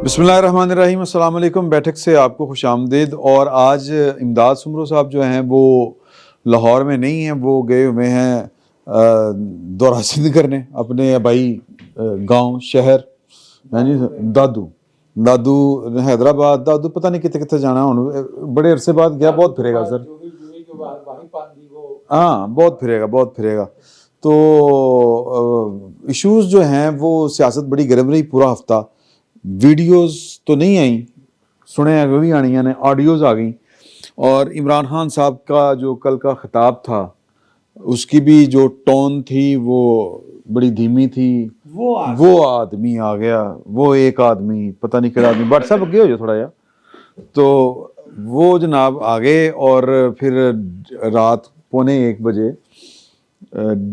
بسم اللہ الرحمن الرحیم، السلام علیکم۔ بیٹھک سے آپ کو خوش آمدید۔ اور آج امداد سمرو صاحب جو ہیں وہ لاہور میں نہیں ہیں، وہ گئے ہوئے ہیں دورہ سندھ کرنے اپنے آبائی گاؤں شہر جی دادو حیدرآباد۔ دادو پتہ نہیں کتنے کتنے جانا ہوں، بڑے عرصے بعد گیا، بہت پھرے گا سر، ہاں بہت پھرے گا۔ تو ایشوز جو ہیں وہ سیاست بڑی گرم رہی پورا ہفتہ۔ ویڈیوز تو نہیں آئیں، سنے وہ بھی آنی ہیں، آڈیوز آ گئیں۔ اور عمران خان صاحب کا جو کل کا خطاب تھا اس کی بھی جو ٹون تھی وہ بڑی دھیمی تھی۔ وہ آدمی آ گیا، وہ ایک آدمی پتہ نہیں کیا آدمی، بٹ سب گئے ہو جو تھوڑا جا، تو وہ جناب آ گئے۔ اور پھر رات 1:15 بجے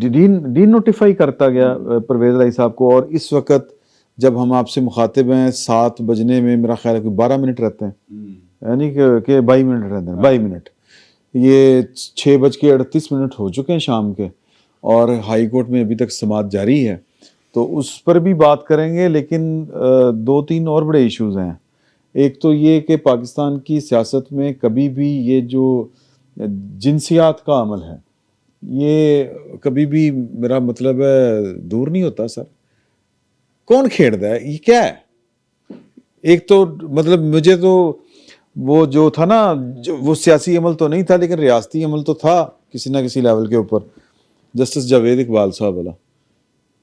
ڈی نوٹیفائی کرتا گیا پرویز الہی صاحب کو۔ اور اس وقت جب ہم آپ سے مخاطب ہیں 7 بجنے میں میرا خیال ہے کہ 12 منٹ رہتے ہیں، یعنی کہ 22 منٹ رہتے ہیں، 22 منٹ، یہ 6:38 ہو چکے ہیں شام کے، اور ہائی کورٹ میں ابھی تک سماعت جاری ہے، تو اس پر بھی بات کریں گے۔ لیکن 2-3 اور بڑے ایشوز ہیں۔ ایک تو یہ کہ پاکستان کی سیاست میں کبھی بھی یہ جو جنسیات کا عمل ہے یہ کبھی بھی میرا مطلب ہے دور نہیں ہوتا سر۔ کون کھیڑتا ہے؟ یہ کیا ہے؟ ایک تو مطلب مجھے تو وہ جو تھا نا، وہ سیاسی عمل تو نہیں تھا لیکن ریاستی عمل تو تھا کسی نہ کسی لیول کے اوپر، جسٹس جاوید اقبال صاحب والا،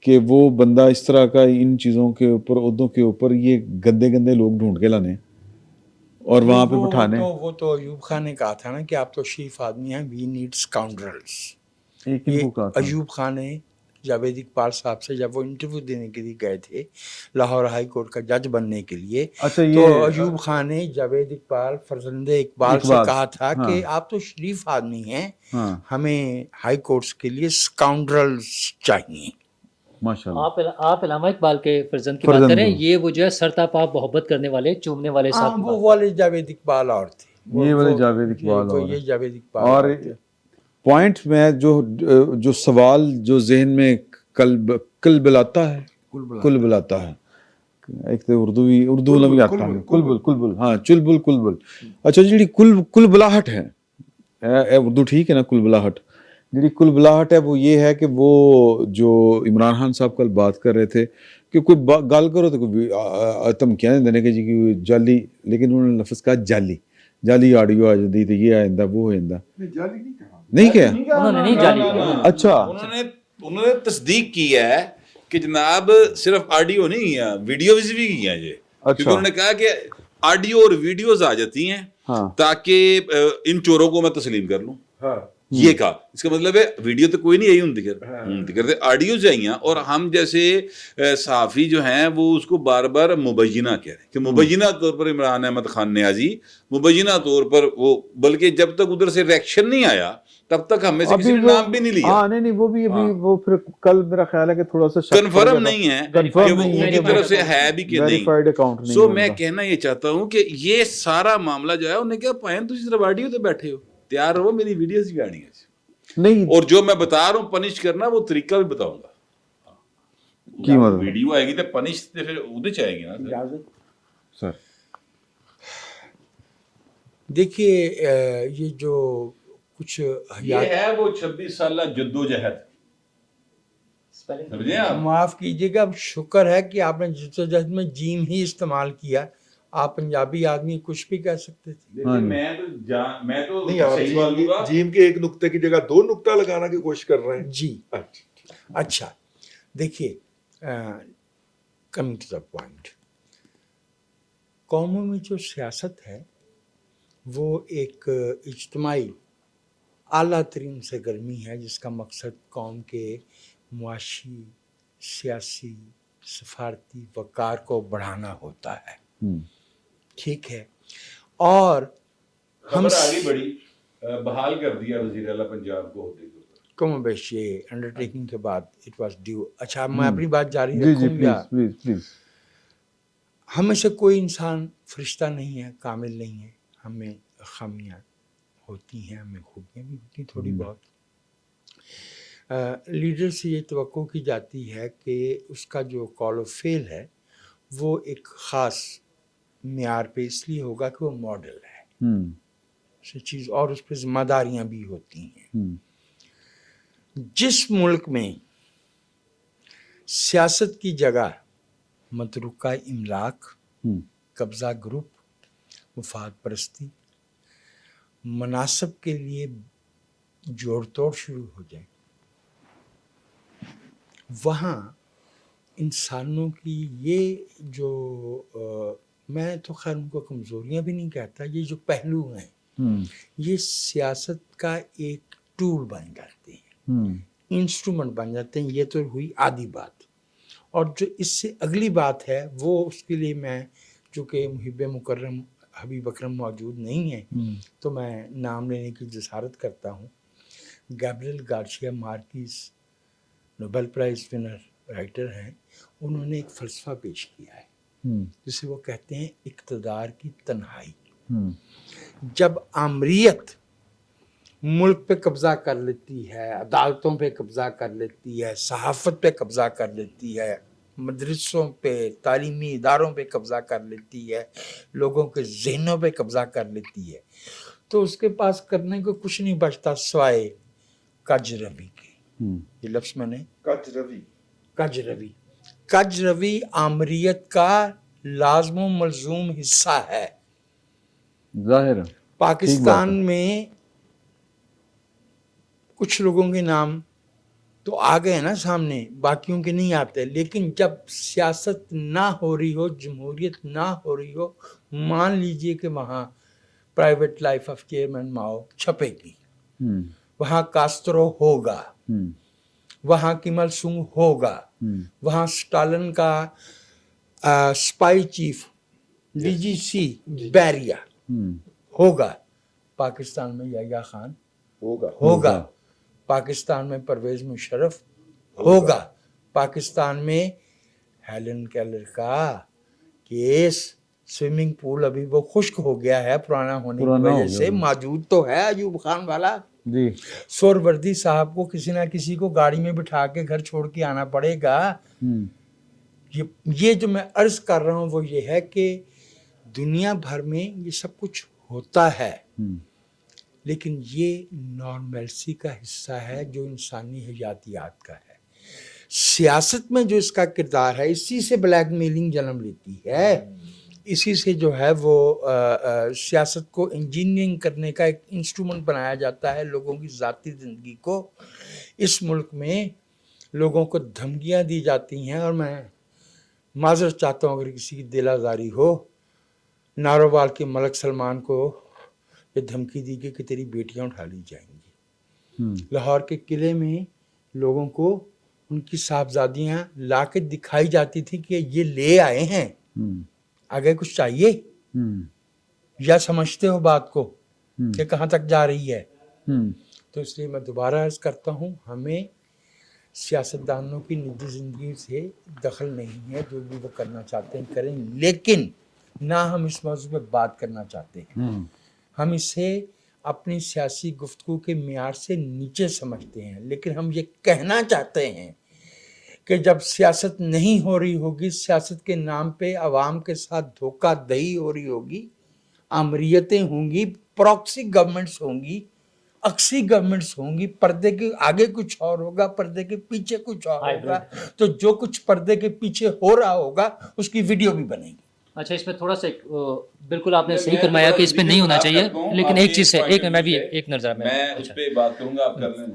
کہ وہ بندہ اس طرح کا ان چیزوں کے اوپر، عہدوں کے اوپر یہ گندے گندے لوگ ڈھونڈ کے لانے اور وہاں پہ بٹھانے۔ وہ تو ایوب خان نے کہا تھا نا کہ آپ تو شریف آدمی ہیں، وی نیڈ اسکاؤنڈرلس۔ ایک ان کو کہا تھا ایوب خان نے جاوید اقبال صاحب سے جب وہ انٹرویو دینے کے لیے گئے تھے لاہور ہائی کورٹ کا جج بننے کے لیے، اچھا تو یہ ایوب خان نے جاوید اقبال فرزند اقبال سے کہا تھا کہ آپ تو شریف آدمی ہیں، ہمیں ہائی کورٹس کے لیے اسکاؤنڈرلس چاہیے۔ آپ علامہ اقبال کے فرزند کی بات کریں، یہ وہ جو ہے سرتاپا محبت کرنے والے، چومنے والے صاحب، وہ والے جاوید اقبال اور تھے، یہ والے جاوید اقبال اور یہ جاوید اقبال اور پوائنٹ میں جو سوال جو ذہن میں کل بلاتا ہے، ایک تو اردو میں بھی آتا ہے، کل ہاں کل اچھا جی کل بلاہٹ ہے، اردو ٹھیک ہے نا، کل بلاہٹ جی کل بلاہٹ ہے، وہ یہ ہے کہ وہ جو عمران خان صاحب کل بات کر رہے تھے کہ کوئی گال کرو تو کوئی دھمکیاں نہیں دینے کہ جی کوئی جعلی، لیکن انہوں نے لفظ کہا جعلی آڈیو آ جاتی تو یہ آ جاتا وہ ہو جاتا، نہیں کیا انہوں نے نہیں جالی کہا۔ اچھا انہوں نے تصدیق کی ہے کہ جناب صرف آڈیو نہیں ہے، ویڈیوز بھی کی ہیں یہ، کیونکہ انہوں نے کہا کہ آڈیو اور ویڈیوز آ جاتی ہیں تاکہ ان چوروں کو میں تسلیم کر لوں، یہ کہا۔ اس کا مطلب ہے ویڈیو تو کوئی نہیں آئی ہوں، آڈیوز آئی ہیں، اور ہم جیسے صحافی جو ہیں وہ اس کو بار بار مبینہ کہہ رہے ہیں کہ مبینہ طور پر عمران احمد خان نیازی مبینہ طور پر وہ، بلکہ جب تک ادھر سے ریئیکشن نہیں آیا تب تک ہمیں سے کسی نے نام بھی نہیں لیا۔ ہاں نہیں وہ بھی ابھی وہ پھر کل میرا خیال ہے کہ تھوڑا سا کنفرم نہیں ہے کہ وہ ان کی طرف سے ہے بھی کہ نہیں۔ سو میں کہنا یہ چاہتا ہوں کہ یہ سارا معاملہ جو ہے انہیں کہا پائیں تو صرف آڈیو تو بیٹھے ہو، تیار رہو میری ویڈیوز بھی آنی ہے نہیں، اور جو میں بتا رہا ہوں پنش کرنا وہ طریقہ بھی بتاؤں گا۔ ویڈیو آئے گی تو پنش پھر ادھر چاہے گی نا سر۔ دیکھیے یہ جو کچھ یہ ہے وہ 26 سالہ جدوجہد، سمجھے آپ؟ معاف کیجیے گا، شکر ہے کہ آپ نے جدوجہد میں جیم ہی استعمال کیا، آپ پنجابی آدمی کچھ بھی کہہ سکتے تھے۔ میں تو جیم کے ایک نقطے کی جگہ 2 نقطہ لگانا کی کوشش کر رہے ہیں جی اچھا دیکھیے، کمنگ ٹو دا پوائنٹ، قوموں میں جو سیاست ہے وہ ایک اجتماعی اعلیٰ ترین سرگرمی ہے جس کا مقصد قوم کے معاشی، سیاسی، سفارتی وقار کو بڑھانا ہوتا ہے، ٹھیک ہے۔ اور ہم آگے بڑی بحال کر دیا وزیر اعلیٰ پنجاب کو ہوتے کم و بیش یہ انڈرٹیکنگ کے بعد اٹ واز ڈیو۔ اچھا میں اپنی بات جاری رکھوں گا۔ ہم میں سے کوئی انسان فرشتہ نہیں ہے، کامل نہیں ہے، ہمیں خامیاں ہوتی ہیں، ہمیں خوبیاں بھی ہوتی ہیں تھوڑی بہت۔ لیڈر سے یہ توقع کی جاتی ہے کہ اس کا جو کال و فعل ہے وہ ایک خاص معیار پہ اس لیے ہوگا کہ وہ ماڈل ہے سے چیز، اور اس پہ ذمہ داریاں بھی ہوتی ہیں. جس ملک میں سیاست کی جگہ متروکہ املاک، قبضہ گروپ، مفاد پرستی، مناصب کے لیے جوڑ توڑ شروع ہو جائے، وہاں انسانوں کی یہ جو میں تو خیر ان کو کمزوریاں بھی نہیں کہتا، یہ جو پہلو ہیں یہ سیاست کا ایک ٹول بن جاتے ہیں، انسٹرومنٹ بن جاتے ہیں. یہ تو ہوئی آدھی بات. اور جو اس سے اگلی بات ہے وہ اس کے لیے میں، چونکہ محب مکرم حبیب اکرم موجود نہیں ہیں تو میں نام لینے کی جسارت کرتا ہوں. Gabriel Garcia Marquez Nobel prize winner writer ہیں، انہوں نے ایک فلسفہ پیش کیا ہے جسے وہ کہتے ہیں اقتدار کی تنہائی. جب آمریت ملک پہ قبضہ کر لیتی ہے، عدالتوں پہ قبضہ کر لیتی ہے، صحافت پہ قبضہ کر لیتی ہے، مدرسوں پہ، تعلیمی اداروں پہ قبضہ کر لیتی ہے، لوگوں کے ذہنوں پہ قبضہ کر لیتی ہے، تو اس کے پاس کرنے کو کچھ نہیں بچتا سوائے کج روی کے. یہ لفظ میں نے کج روی آمریت کا لازم و ملزوم حصہ ہے. ظاہر پاکستان میں کچھ لوگوں کے نام تو آ گئے نا سامنے، باقیوں کے نہیں آتے. لیکن جب سیاست نہ ہو رہی ہو، جمہوریت نہ ہو رہی ہو، مان لیجئے کہ وہاں پرائیویٹ لائف آف چیئرمین ماؤ چھپے گی، وہاں کاسترو ہوگا، وہاں کم il سنگ ہوگا، وہاں سٹالن کا سپائی چیف DGC بیریا ہوگا. پاکستان میں یحییٰ خان ہوگا. پاکستان میں پرویز مشرف ہوگا. پاکستان میں ہیلن کیلر کا کیس سوئمنگ پول ابھی وہ خشک ہو گیا ہے پرانا ہونے کی وجہ سے، موجود تو ہے ایوب خان والا. جی سہروردی صاحب کو کسی نہ کسی کو گاڑی میں بٹھا کے گھر چھوڑ کے آنا پڑے گا. یہ جو میں عرض کر رہا ہوں وہ یہ ہے کہ دنیا بھر میں یہ سب کچھ ہوتا ہے، لیکن یہ نارملسی کا حصہ ہے جو انسانی حیاتیات کا ہے. سیاست میں جو اس کا کردار ہے، اسی سے بلیک میلنگ جنم لیتی ہے، اسی سے جو ہے وہ سیاست کو انجینئرنگ کرنے کا ایک انسٹرومنٹ بنایا جاتا ہے لوگوں کی ذاتی زندگی کو. اس ملک میں لوگوں کو دھمکیاں دی جاتی ہیں، اور میں معذرت چاہتا ہوں اگر کسی کی دل آزاری ہو. نارووال کے ملک سلمان کو یہ دھمکی دی گئی کہ تیری بیٹیاں اٹھا لی جائیں گی. لاہور کے قلعے میں لوگوں کو ان کی صاحبزادیاں لا کے دکھائی جاتی تھی کہ یہ لے آئے ہیں، آگے کچھ چاہیے، یا سمجھتے ہو بات کو کہ کہاں تک جا رہی ہے. تو اس لیے میں دوبارہ عرض کرتا ہوں، ہمیں سیاستدانوں کی نجی زندگی سے دخل نہیں ہے، جو بھی وہ کرنا چاہتے ہیں کریں، لیکن نہ ہم اس موضوع پہ بات کرنا چاہتے ہیں. ہم اسے اپنی سیاسی گفتگو کے معیار سے نیچے سمجھتے ہیں، لیکن ہم یہ کہنا چاہتے ہیں کہ جب سیاست نہیں ہو رہی ہوگی، سیاست کے نام پہ عوام کے ساتھ دھوکہ دہی ہو رہی ہوگی، آمریتیں ہوں گی، پراکسی گورنمنٹس ہوں گی، اکسی گورنمنٹس ہوں گی، پردے کے آگے کچھ اور ہوگا، پردے کے پیچھے کچھ اور ہوگا، تو جو کچھ پردے کے پیچھے ہو رہا ہوگا اس کی ویڈیو بھی بنے گی. اچھا، اس میں تھوڑا سا بالکل آپ نے صحیح فرمایا کہ اس پہ نہیں ہونا چاہیے، لیکن ایک چیز ہے، میں بھی ایک نظر میں اس پہ بات کروں گا، آپ کر لیں.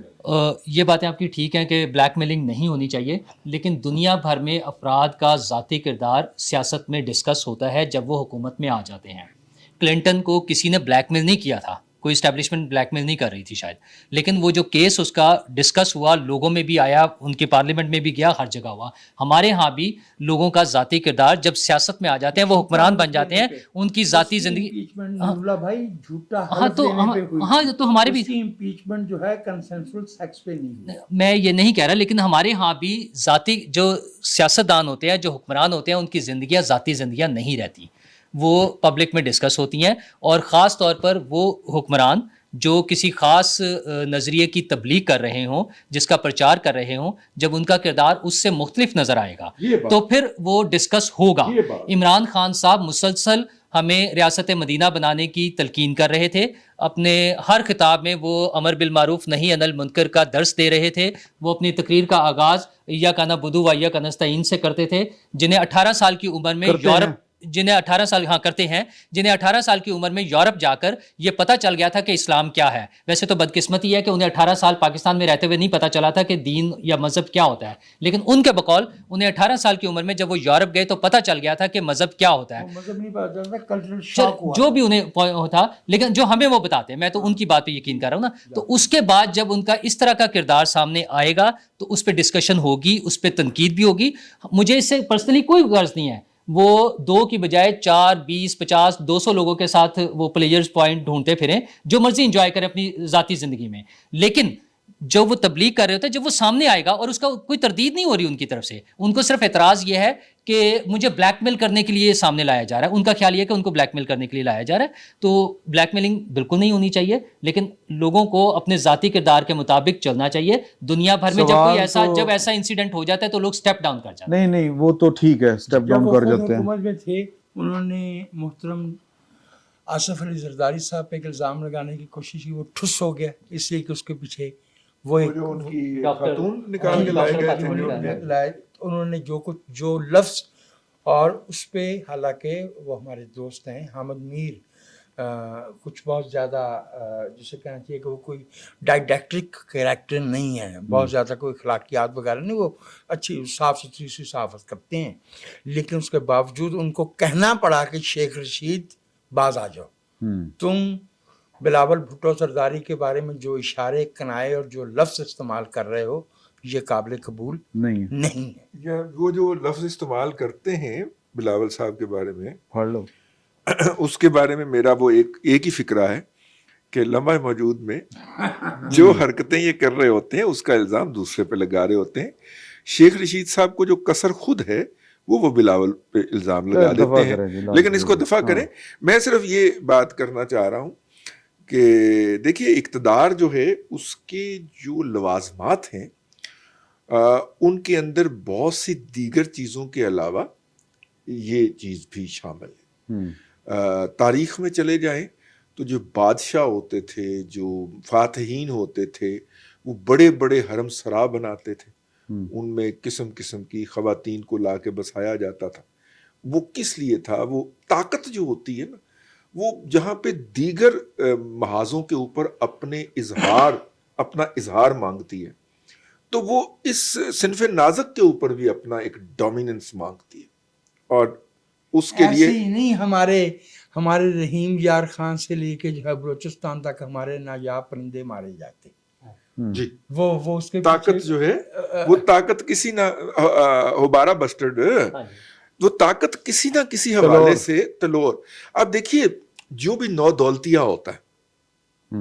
یہ باتیں آپ کی ٹھیک ہیں کہ بلیک میلنگ نہیں ہونی چاہیے، لیکن دنیا بھر میں افراد کا ذاتی کردار سیاست میں ڈسکس ہوتا ہے جب وہ حکومت میں آ جاتے ہیں. کلنٹن کو کسی نے بلیک میل نہیں کیا تھا، کوئی اسٹیبلشمنٹ بلیک میل نہیں کر رہی تھی شاید، لیکن وہ جو کیس اس کا ڈسکس ہوا، لوگوں میں بھی آیا، ان کے پارلیمنٹ میں بھی گیا، ہر جگہ ہوا. ہمارے ہاں بھی لوگوں کا ذاتی کردار جب سیاست میں آ جاتے ہیں، وہ حکمران بن جاتے ہیں، ان کی ذاتی زندگی. بھائی جھوٹا تو ہمارے بھی امپیچمنٹ جو ہے کنسنسل سیکس پہ نہیں، میں یہ نہیں کہہ رہا، لیکن ہمارے ہاں بھی ذاتی جو سیاستدان ہوتے ہیں، جو حکمران ہوتے ہیں، ان کی زندگیاں ذاتی زندگیاں نہیں رہتی، وہ پبلک میں ڈسکس ہوتی ہیں. اور خاص طور پر وہ حکمران جو کسی خاص نظریے کی تبلیغ کر رہے ہوں، جس کا پرچار کر رہے ہوں، جب ان کا کردار اس سے مختلف نظر آئے گا تو پھر وہ ڈسکس ہوگا. عمران خان صاحب مسلسل ہمیں ریاست مدینہ بنانے کی تلقین کر رہے تھے، اپنے ہر خطاب میں وہ امر بالمعروف نہی عن المنکر کا درس دے رہے تھے. وہ اپنی تقریر کا آغاز ایاک نعبد و ایاک نستعین سے کرتے تھے. جنہیں 18 سال کی عمر میں یورپ جنہیں 18 سال کرتے ہیں جنہیں 18 سال کی عمر میں یورپ جا کر یہ پتہ چل گیا تھا کہ اسلام کیا ہے. ویسے تو بدقسمتی ہے کہ انہیں 18 سال پاکستان میں رہتے ہوئے نہیں پتہ چلا تھا کہ دین یا مذہب کیا ہوتا ہے، لیکن ان کے بقول انہیں 18 سال کی عمر میں جب وہ یورپ گئے تو پتہ چل گیا تھا کہ مذہب کیا ہوتا ہے. مذہب نہیں پتہ چلتا، کلچرل شاک ہوا جو بھی انہیں ہوتا، لیکن جو ہمیں وہ بتاتے ہیں، میں تو ان کی بات پہ یقین کر رہا ہوں نا. تو اس کے بعد جب ان کا اس طرح کا کردار سامنے آئے گا تو اس پہ ڈسکشن ہوگی، اس پہ تنقید بھی ہوگی. مجھے اس سے پرسنلی کوئی غرض نہیں ہے، وہ 2 کی بجائے 4 20 50 200 لوگوں کے ساتھ وہ پلیئرز پوائنٹ ڈھونڈتے پھریں، جو مرضی انجوائے کریں اپنی ذاتی زندگی میں. لیکن جو وہ تبلیغ کر رہے ہوتے ہیں، جب وہ سامنے آئے گا اور اس کا کوئی تردید نہیں ہو رہی ان کی طرف سے، ان کو صرف اعتراض یہ ہے کہ مجھے بلیک میل کرنے کے لیے سامنے لایا جا رہا ہے. ان کا خیال یہ ہے کہ ان کو بلیک میل کرنے کے لیے لایا جا رہا ہے. تو بلیک میلنگ بالکل نہیں ہونی چاہیے، لیکن لوگوں کو اپنے ذاتی کردار کے مطابق چلنا چاہیے. دنیا بھر میں جب ایسا انسیڈنٹ ہو جاتا ہے تو لوگ سٹیپ ڈاؤن کر جاتے ہیں. نہیں وہ تو ٹھیک ہے، سٹیپ ڈاؤن کر جاتے ہیں. حکومت میں تھے، انہوں نے محترم آصف علی زرداری صاحب پہ ایک الزام لگانے کی کوشش کی، وہ ٹھس ہو گیا اس لیے کہ اس کے پیچھے وہ ایک جو ان کی خاتون نکال کے لائے گئے تھے، انہوں نے جو لفظ، اور اس پہ حالانکہ وہ ہمارے دوست ہیں حامد میر، کچھ بہت زیادہ جسے کہنا چاہیے کہ وہ کوئی ڈائیڈیکٹرک کریکٹر نہیں ہے، بہت زیادہ کوئی اخلاقیات وغیرہ نہیں، وہ اچھی صاف ستھری سی صحافت کرتے ہیں. لیکن اس کے باوجود ان کو کہنا پڑا کہ شیخ رشید باز آ جاؤ، تم بلاول بھٹو زرداری کے بارے میں جو اشارے، کنائے اور جو لفظ استعمال کر رہے ہو یہ قابل قبول نہیں ہے. وہ جو لفظ استعمال کرتے ہیں بلاول صاحب کے بارے میں، پڑھ لو. اس کے بارے میں میرا وہ ایک ہی فکرہ ہے کہ لمحہ موجود میں جو حرکتیں یہ کر رہے ہوتے ہیں اس کا الزام دوسرے پہ لگا رہے ہوتے ہیں. شیخ رشید صاحب کو جو کثر خود ہے وہ بلاول پہ الزام لگا دیتے ہیں، لیکن اس کو دفاع کریں. میں صرف یہ بات کرنا چاہ رہا ہوں کہ دیکھیے اقتدار جو ہے اس کے جو لوازمات ہیں ان کے اندر بہت سی دیگر چیزوں کے علاوہ یہ چیز بھی شامل ہے. تاریخ میں چلے جائیں تو جو بادشاہ ہوتے تھے، جو فاتحین ہوتے تھے، وہ بڑے بڑے حرم سرا بناتے تھے، ان میں قسم قسم کی خواتین کو لا کے بسایا جاتا تھا. وہ کس لیے تھا؟ وہ طاقت جو ہوتی ہے نا، وہ جہاں پہ دیگر محاذوں کے اوپر اپنا اظہار مانگتی ہے، تو وہ اس صنف نازک کے اوپر بھی اپنا ایک ڈومیننس مانگتی ہے. اور اس کے لیے ایسے ہی نہیں، ہمارے رحیم یار خان سے لے کے جو ہے بلوچستان تک ہمارے نایاب پرندے مارے جاتے. جی وہ اس کے طاقت جو ہے، وہ طاقت کسی نہ ہوبارہ بسٹرڈ، وہ طاقت کسی نہ کسی حوالے سے تلور. آپ دیکھیے جو بھی نو دولتیہ ہوتا ہے،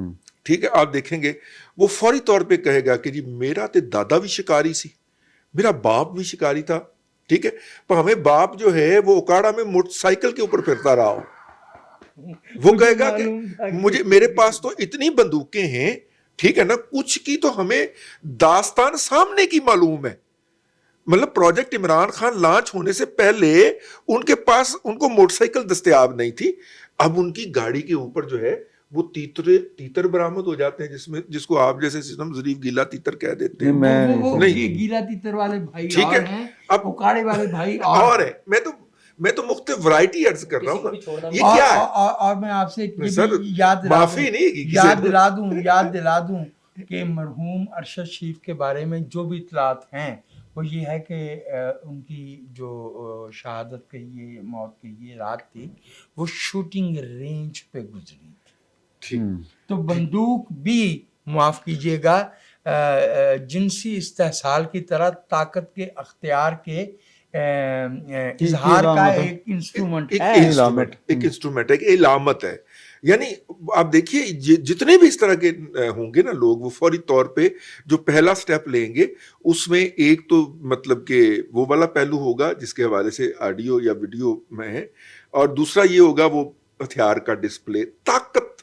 ٹھیک ہے، آپ دیکھیں گے وہ فوری طور پہ کہے گا کہ جی میرا تے دادا بھی شکاری سی، میرا باپ بھی شکاری تھا، ٹھیک ہے، پر ہمیں باپ جو ہے وہ اکاڑا میں موٹر سائیکل کے اوپر پھرتا رہا ہو. وہ کہے گا کہ میرے پاس تو اتنی بندوقیں ہیں، ٹھیک ہے نا، کچھ کی تو ہمیں داستان سامنے کی معلوم ہے. مطلب پروجیکٹ عمران خان لانچ ہونے سے پہلے ان کے پاس ان کو موٹر سائیکل دستیاب نہیں تھی. اب ان کی گاڑی کے اوپر جو ہے وہ تیتر برآمد ہو جاتے ہیں، جس کو آپ جیسے سسٹم ظریف گیلا تیتر کہہ دیتے ہیں. نہیں، گیلا تیتر والے بھائی ٹھیک ہے، اب اکاڑے والے بھائی اور ہے. میں تو مختلف ورائٹی عرض کر رہا ہوں. یہ کیا ہے؟ اور میں آپ سے یاد دلا دوں کہ مرحوم ارشد شریف کے بارے میں جو بھی اطلاعات ہیں وہ یہ ہے کہ ان کی جو شہادت کی یہ موت کی یہ رات تھی وہ شوٹنگ رینج پہ گزری تھی. تو بندوق بھی معاف کیجیے گا جنسی استحصال کی طرح طاقت کے اختیار کے اظہار کا ایک انسٹرومنٹ ہے، ایک علامت ہے. یعنی آپ دیکھیے جتنے بھی اس طرح کے ہوں گے نا لوگ، وہ فوری طور پہ جو پہلا سٹیپ لیں گے اس میں ایک تو مطلب کہ وہ والا پہلو ہوگا جس کے حوالے سے آڈیو یا ویڈیو میں ہے، اور دوسرا یہ ہوگا وہ ہتھیار کا ڈسپلے. طاقت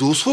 200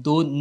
2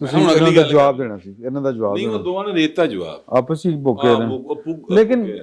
ਤੁਸੀਂ ਇਹਨਾਂ ਦਾ ਜਵਾਬ ਦੇਣਾ ਸੀ, ਇਹਨਾਂ ਦਾ ਜਵਾਬ ਨਹੀਂ, ਉਹ ਦੋਵਾਂ ਨੇ ਦੇਤਾ ਜਵਾਬ ਆਪਸ ਵਿੱਚ ਭੁੱਕੇ ਨੇ।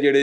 ਜਿਹੜੇ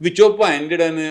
ਵਿੱਚੋਂ ਭਾਵੇਂ ਜਿਹੜਾ ਨੇ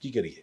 ਕੀ ਕਰੀਏ?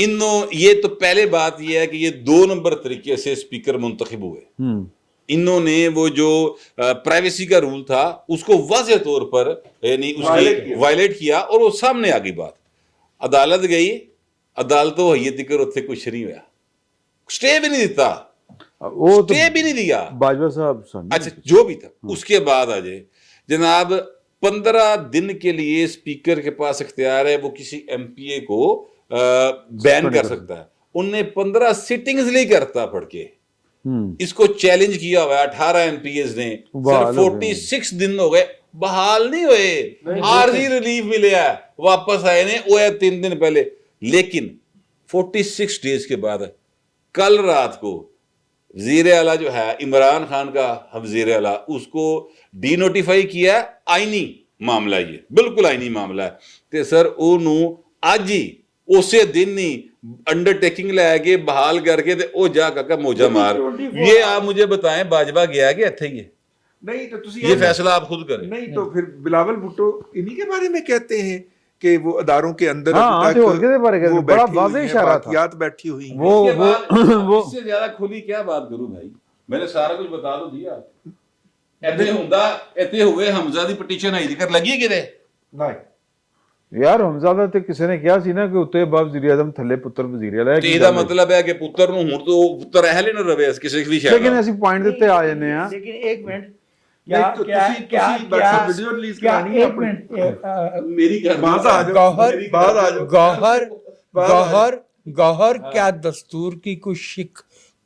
یہ تو پہلے بات یہ ہے کہ یہ 2 نمبر طریقے سے اسپیکر منتخب ہوئے. انہوں نے وہ جو پرائیویسی کا رول تھا اس کو واضح طور پر یعنی اس کی وائلیٹ کیا اور وہ سامنے آ گئی بات. عدالت گئی, عدالت و حیت کر اتنے کچھ نہیں ہوا, سٹے بھی نہیں دیتا, سٹے بھی نہیں دیا باجوہ صاحب. اچھا جو بھی تھا اس کے بعد آ جائے جناب 15 دن کے لیے اسپیکر کے پاس اختیار ہے, وہ کسی ایم پی اے کو بین کر سکتا ہے. ان نے 15 سٹنگز لی کرتا پڑھ کے اس کو چیلنج کیا ہوا ہے 18 ایم پی ایز نے, صرف 46 دن ہو گئے, بحال نہیں ہوئے, عارضی ریلیف ملے ہے, واپس آئے نے وہ ہے 3 دن پہلے. لیکن 46 ڈیز کے بعد کل رات کو وزیر اعلیٰ جو ہے عمران خان کا وزیر اعلیٰ, اس کو ڈی نوٹیفائی کیا, آئینی معاملہ, یہ بالکل آئینی معاملہ ہے کہ سر انہوں آج ہی اسی دن نہیں انڈر ٹیکنگ لے کے بحال کر کے او جا کا موجہ مار. یہ آپ مجھے بتائیں باجوہ گیا کہ اتھے ہی ہے؟ نہیں تو یہ فیصلہ آپ خود کریں. نہیں تو پھر بلاول بھٹو انہی کے بارے میں کہتے ہیں کہ وہ اداروں کے اندر بڑا واضح اشارہ تھا, بیٹھی ہوئی. وہ اس سے زیادہ کھلی کیا بات کروں بھائی, میں نے سارا کچھ بتا دو دیا. ایتے ہوئے حمزہ دی پٹیشن آئی ذکر لگی کدے یار حمزہ تے کسی نے کیا سی نا کہ اتنے باپ وزیر اعظم تھلے پتر وزیر اعلیٰ, تے دا مطلب ہے کہ پتر نو ہن تو پتر اہل ہی نہ رہے کسی بھی شہر. لیکن اسی پوائنٹ دیتے آ جانے ہیں. لیکن ایک منٹ گوہر کیا دستور کی کوئی شک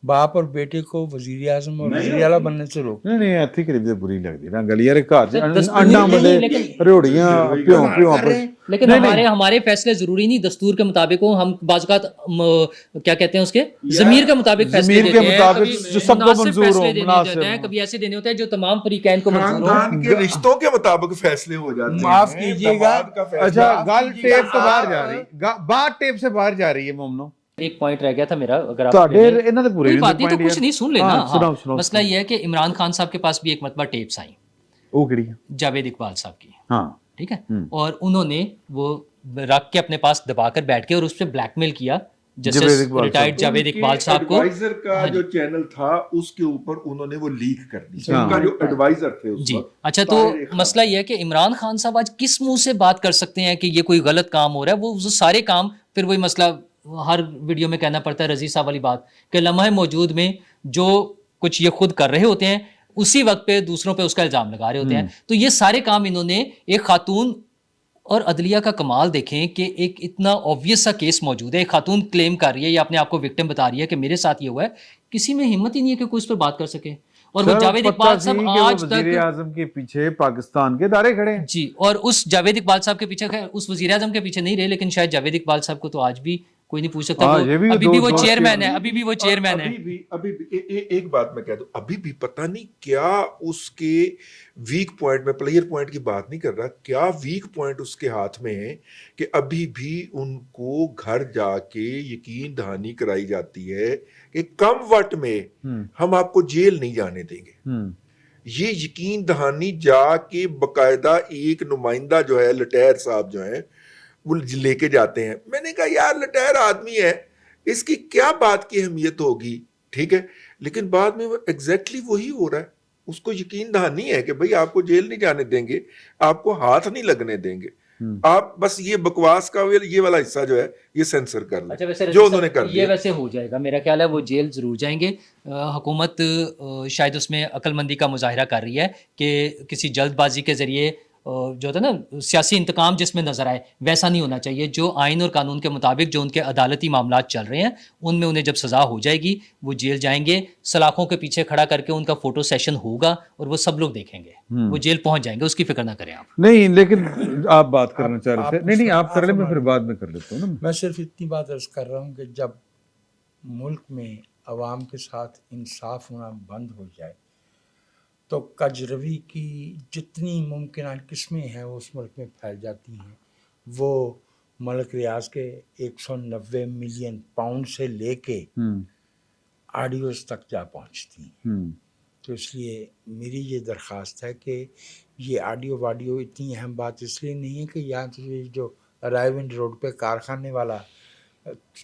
باپ اور بیٹے کو وزیر اعظم اور وزیر اعلیٰ بننے سے روک؟ نہیں اتھی قریب سے بری لگتی نا گلی یار گھر انڈا بڑے ریوڑیاں پیوں پیوں پر. لیکن ہمارے فیصلے ضروری نہیں دستور کے مطابق ہوں, ہم بعض اوقات کیا کہتے ہیں اس کے ضمیر کے مطابق فیصلے دیتے ہیں, جو سب کو منظور ہو, مناسب ہیں, کبھی ایسے دینے ہوتے ہیں جو تمام فریقین کو منظور ہو. خاندان کے رشتوں کے مطابق فیصلے ہو جاتے ہیں. معاف کیجیے گا, اچھا گال ٹیپ تو باہر جا رہی, بات ٹیپ سے باہر جا رہی ہے. مومنو ایک پوائنٹ رہ گیا تھا میرا, اگر آپ کوئی بات نہیں تو کچھ نہیں سن لینا. مسئلہ یہ ہے کہ عمران خان صاحب کے پاس بھی ایک مرتبہ ٹیپس آئیں, وہ کڑی جاوید اقبال صاحب کی, ہاں ٹھیک ہے, اور انہوں نے وہ رکھ کے اپنے پاس دبا کر بیٹھ کے اور اس پہ بلیک میل کیا جسٹس ریٹائرڈ جاوید اقبال صاحب کو. ایڈوائزر کا جو چینل تھا اس کے اوپر انہوں نے وہ لیک کر دی, ان کا جو ایڈوائزر تھے اس جی. اچھا تو مسئلہ یہ ہے کہ عمران خان صاحب آج کس منہ سے بات کر سکتے ہیں کہ یہ کوئی غلط کام ہو رہا ہے؟ وہ سارے کام پھر وہی مسئلہ ہر ویڈیو میں کہنا پڑتا ہے رضی صاحب والی بات کہ لمحہ موجود میں جو کچھ یہ خود کر رہے ہوتے ہیں اسی وقت پہ دوسروں پہ اس کا الزام لگا رہے ہوتے ہیں. تو یہ سارے کام انہوں نے ایک خاتون, اور عدلیہ کا کمال دیکھیں کہ ایک اتنا آبویس سا کیس موجود ہے, ایک خاتون کلیم کر رہی ہے یا اپنے آپ کو وکٹم بتا رہی ہے کہ میرے ساتھ یہ ہوا ہے, کسی میں ہمت ہی نہیں ہے کہ کوئی اس پر بات کر سکے. اور وہ جاوید اقبال صاحب آج تک وزیر اعظم کے پیچھے پاکستان کے ادارے کھڑے ہیں جی, اور اس جاوید اقبال صاحب کے پیچھے, اس وزیر اعظم کے پیچھے نہیں رہے, لیکن شاید جاوید اقبال صاحب کو تو آج بھی کوئی نہیں پوچھ سکتا, ابھی بھی وہ چیئرمین ہے, ابھی بھی وہ چیئرمین ہے. ابھی بھی ایک بات میں کہہ دوں, ابھی بھی پتہ نہیں کیا اس کے ویک پوائنٹ, میں پلیئر پوائنٹ کی بات نہیں کر رہا, کیا ویک پوائنٹ اس کے ہاتھ میں ہے کہ ابھی بھی ان کو گھر جا کے یقین دہانی کرائی جاتی ہے کہ کم وقت میں ہم آپ کو جیل نہیں جانے دیں گے. یہ یقین دہانی جا کے باقاعدہ ایک نمائندہ جو ہے لٹیر صاحب جو ہیں وہ لے کے جاتے ہیں. میں نے کہا یار لٹیر آدمی ہے, اس کی کیا بات کی اہمیت ہوگی, ٹھیک ہے, لیکن بعد میں وہ ایگزیکٹلی وہی ہو رہا ہے. اس کو یقین دہانی ہے کہ بھئی آپ کو جیل نہیں جانے دیں گے, آپ کو ہاتھ نہیں لگنے دیں گے, آپ بس یہ بکواس کا یہ والا حصہ جو ہے یہ سینسر کر لیں جو انہوں نے کر دیا. یہ ویسے ہو جائے گا, میرا خیال ہے وہ جیل ضرور جائیں گے. حکومت شاید اس میں عقل مندی کا مظاہرہ کر رہی ہے کہ کسی جلد بازی کے ذریعے جو ہوتا ہے نا سیاسی انتقام جس میں نظر آئے, ویسا نہیں ہونا چاہیے. جو آئین اور قانون کے مطابق جو ان کے عدالتی معاملات چل رہے ہیں ان میں انہیں جب سزا ہو جائے گی وہ جیل جائیں گے. سلاخوں کے پیچھے کھڑا کر کے ان کا فوٹو سیشن ہوگا اور وہ سب لوگ دیکھیں گے, وہ جیل پہنچ جائیں گے, اس کی فکر نہ کریں آپ. نہیں لیکن آپ بات کرنا چاہ رہے تھے, نہیں آپ کر لیں, میں پھر بعد میں کر لیتا ہوں نا. میں صرف اتنی بات عرض کر رہا ہوں کہ جب ملک میں عوام کے ساتھ انصاف ہونا بند ہو جائے تو کجروی کی جتنی ممکنہ قسمیں ہیں وہ اس ملک میں پھیل جاتی ہیں. وہ ملک ریاض کے 190 ملین پاؤنڈ سے لے کے آڈیوز تک جا پہنچتی ہیں. تو اس لیے میری یہ درخواست ہے کہ یہ آڈیو واڈیو اتنی اہم بات اس لیے نہیں ہے کہ یہاں جو رائے ونڈ روڈ پہ کارخانے والا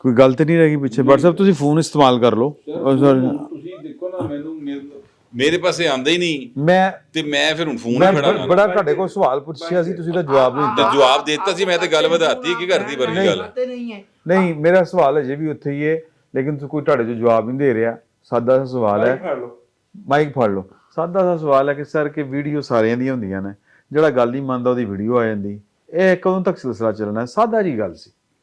ਕੋਈ ਗੱਲ ਤੇ ਨਹੀਂ ਰਹੇਗੀ ਪਿੱਛੇ। ਬਟ ਸਾਹਿਬ ਤੁਸੀਂ ਫੋਨ ਇਸਤੇਮਾਲ ਕਰ ਲਓ। ਤੁਸੀਂ ਦੇਖੋ ਨਾ, ਮੈਨੂੰ ਮੇਰੇ ਪਾਸੇ ਆਂਦਾ ਹੀ ਨਹੀਂ, ਮੈਂ ਤੇ ਮੈਂ ਫਿਰ ਹੁਣ ਫੋਨ ਹੀ ਖੜਾ ਬੜਾ ਤੁਹਾਡੇ ਕੋਲ ਸਵਾਲ ਪੁੱਛਿਆ ਸੀ, ਤੁਸੀਂ ਤਾਂ ਜਵਾਬ ਨਹੀਂ ਦਿੱਤਾ। ਜਵਾਬ ਦੇ ਦਿੱਤਾ ਸੀ ਮੈਂ, ਤੇ ਗੱਲ ਵਧਾਤੀ ਕੀ ਕਰਦੀ ਵਰਗੀ ਗੱਲ। ਨਹੀਂ, ਮੇਰਾ ਸਵਾਲ ਅਜੇ ਵੀ ਉੱਥੇ ਹੀ ਹੈ, ਲੇਕਿਨ ਕੋਈ ਤੁਹਾਡੇ ਜੋ ਜਵਾਬ ਨਹੀਂ ਦੇ ਰਿਹਾ। ਸਾਦਾ ਜਿਹਾ ਸਵਾਲ ਹੈ, ਮਾਈਕ ਫੜ ਲਓ। ਸਾਦਾ ਜਿਹਾ ਸਵਾਲ ਹੈ ਕਿ ਸਰ ਕਿ ਵੀਡੀਓ ਸਾਰਿਆਂ ਦੀਆਂ ਹੁੰਦੀਆਂ ਨੇ, ਜਿਹੜਾ ਗੱਲ ਨਹੀਂ ਮੰਨਦਾ ਉਹਦੀ ਵੀਡੀਓ ਆ ਜਾਂਦੀ, ਇਹ ਕਦੋਂ ਤੱਕ ਸਿਲਸਿਲਾ ਚੱਲਣਾ ਹੈ? ਸਾਦਾ ਜੀ ਗੱਲ ਸੀ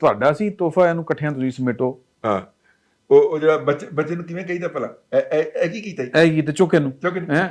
ਤੁਹਾਡਾ ਸੀ ਤੋਹਫਾ, ਇਹਨੂੰ ਇਕੱਠਿਆਂ ਤੁਸੀਂ ਸਮੇਟੋ। ਹਾਂ, ਉਹ ਜਿਹੜਾ ਬੱਚੇ ਨੂੰ ਕਿਵੇਂ ਕਹੀਦਾ ਭਲਾ, ਇਹ ਕੀ ਕੀਤਾ ਇਹ ਤੇ ਚੁੱਕ ਇਹਨੂੰ ਹੈ।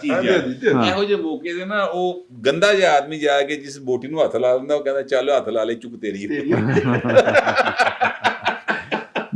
ਚੀਜ਼ ਯਾਦ। ਇਹੋ ਜਿਹੇ ਮੌਕੇ ਤੇ ਨਾ ਉਹ ਗੰਦਾ ਜਿਹਾ ਆਦਮੀ ਜਾ ਕੇ ਜਿਸ ਬੋਟੀ ਨੂੰ ਹੱਥ ਲਾ ਦਿੰਦਾ, ਉਹ ਕਹਿੰਦਾ ਚੱਲ ਹੱਥ ਲਾ ਲੈ, ਚੁੱਕ ਤੇਰੀ।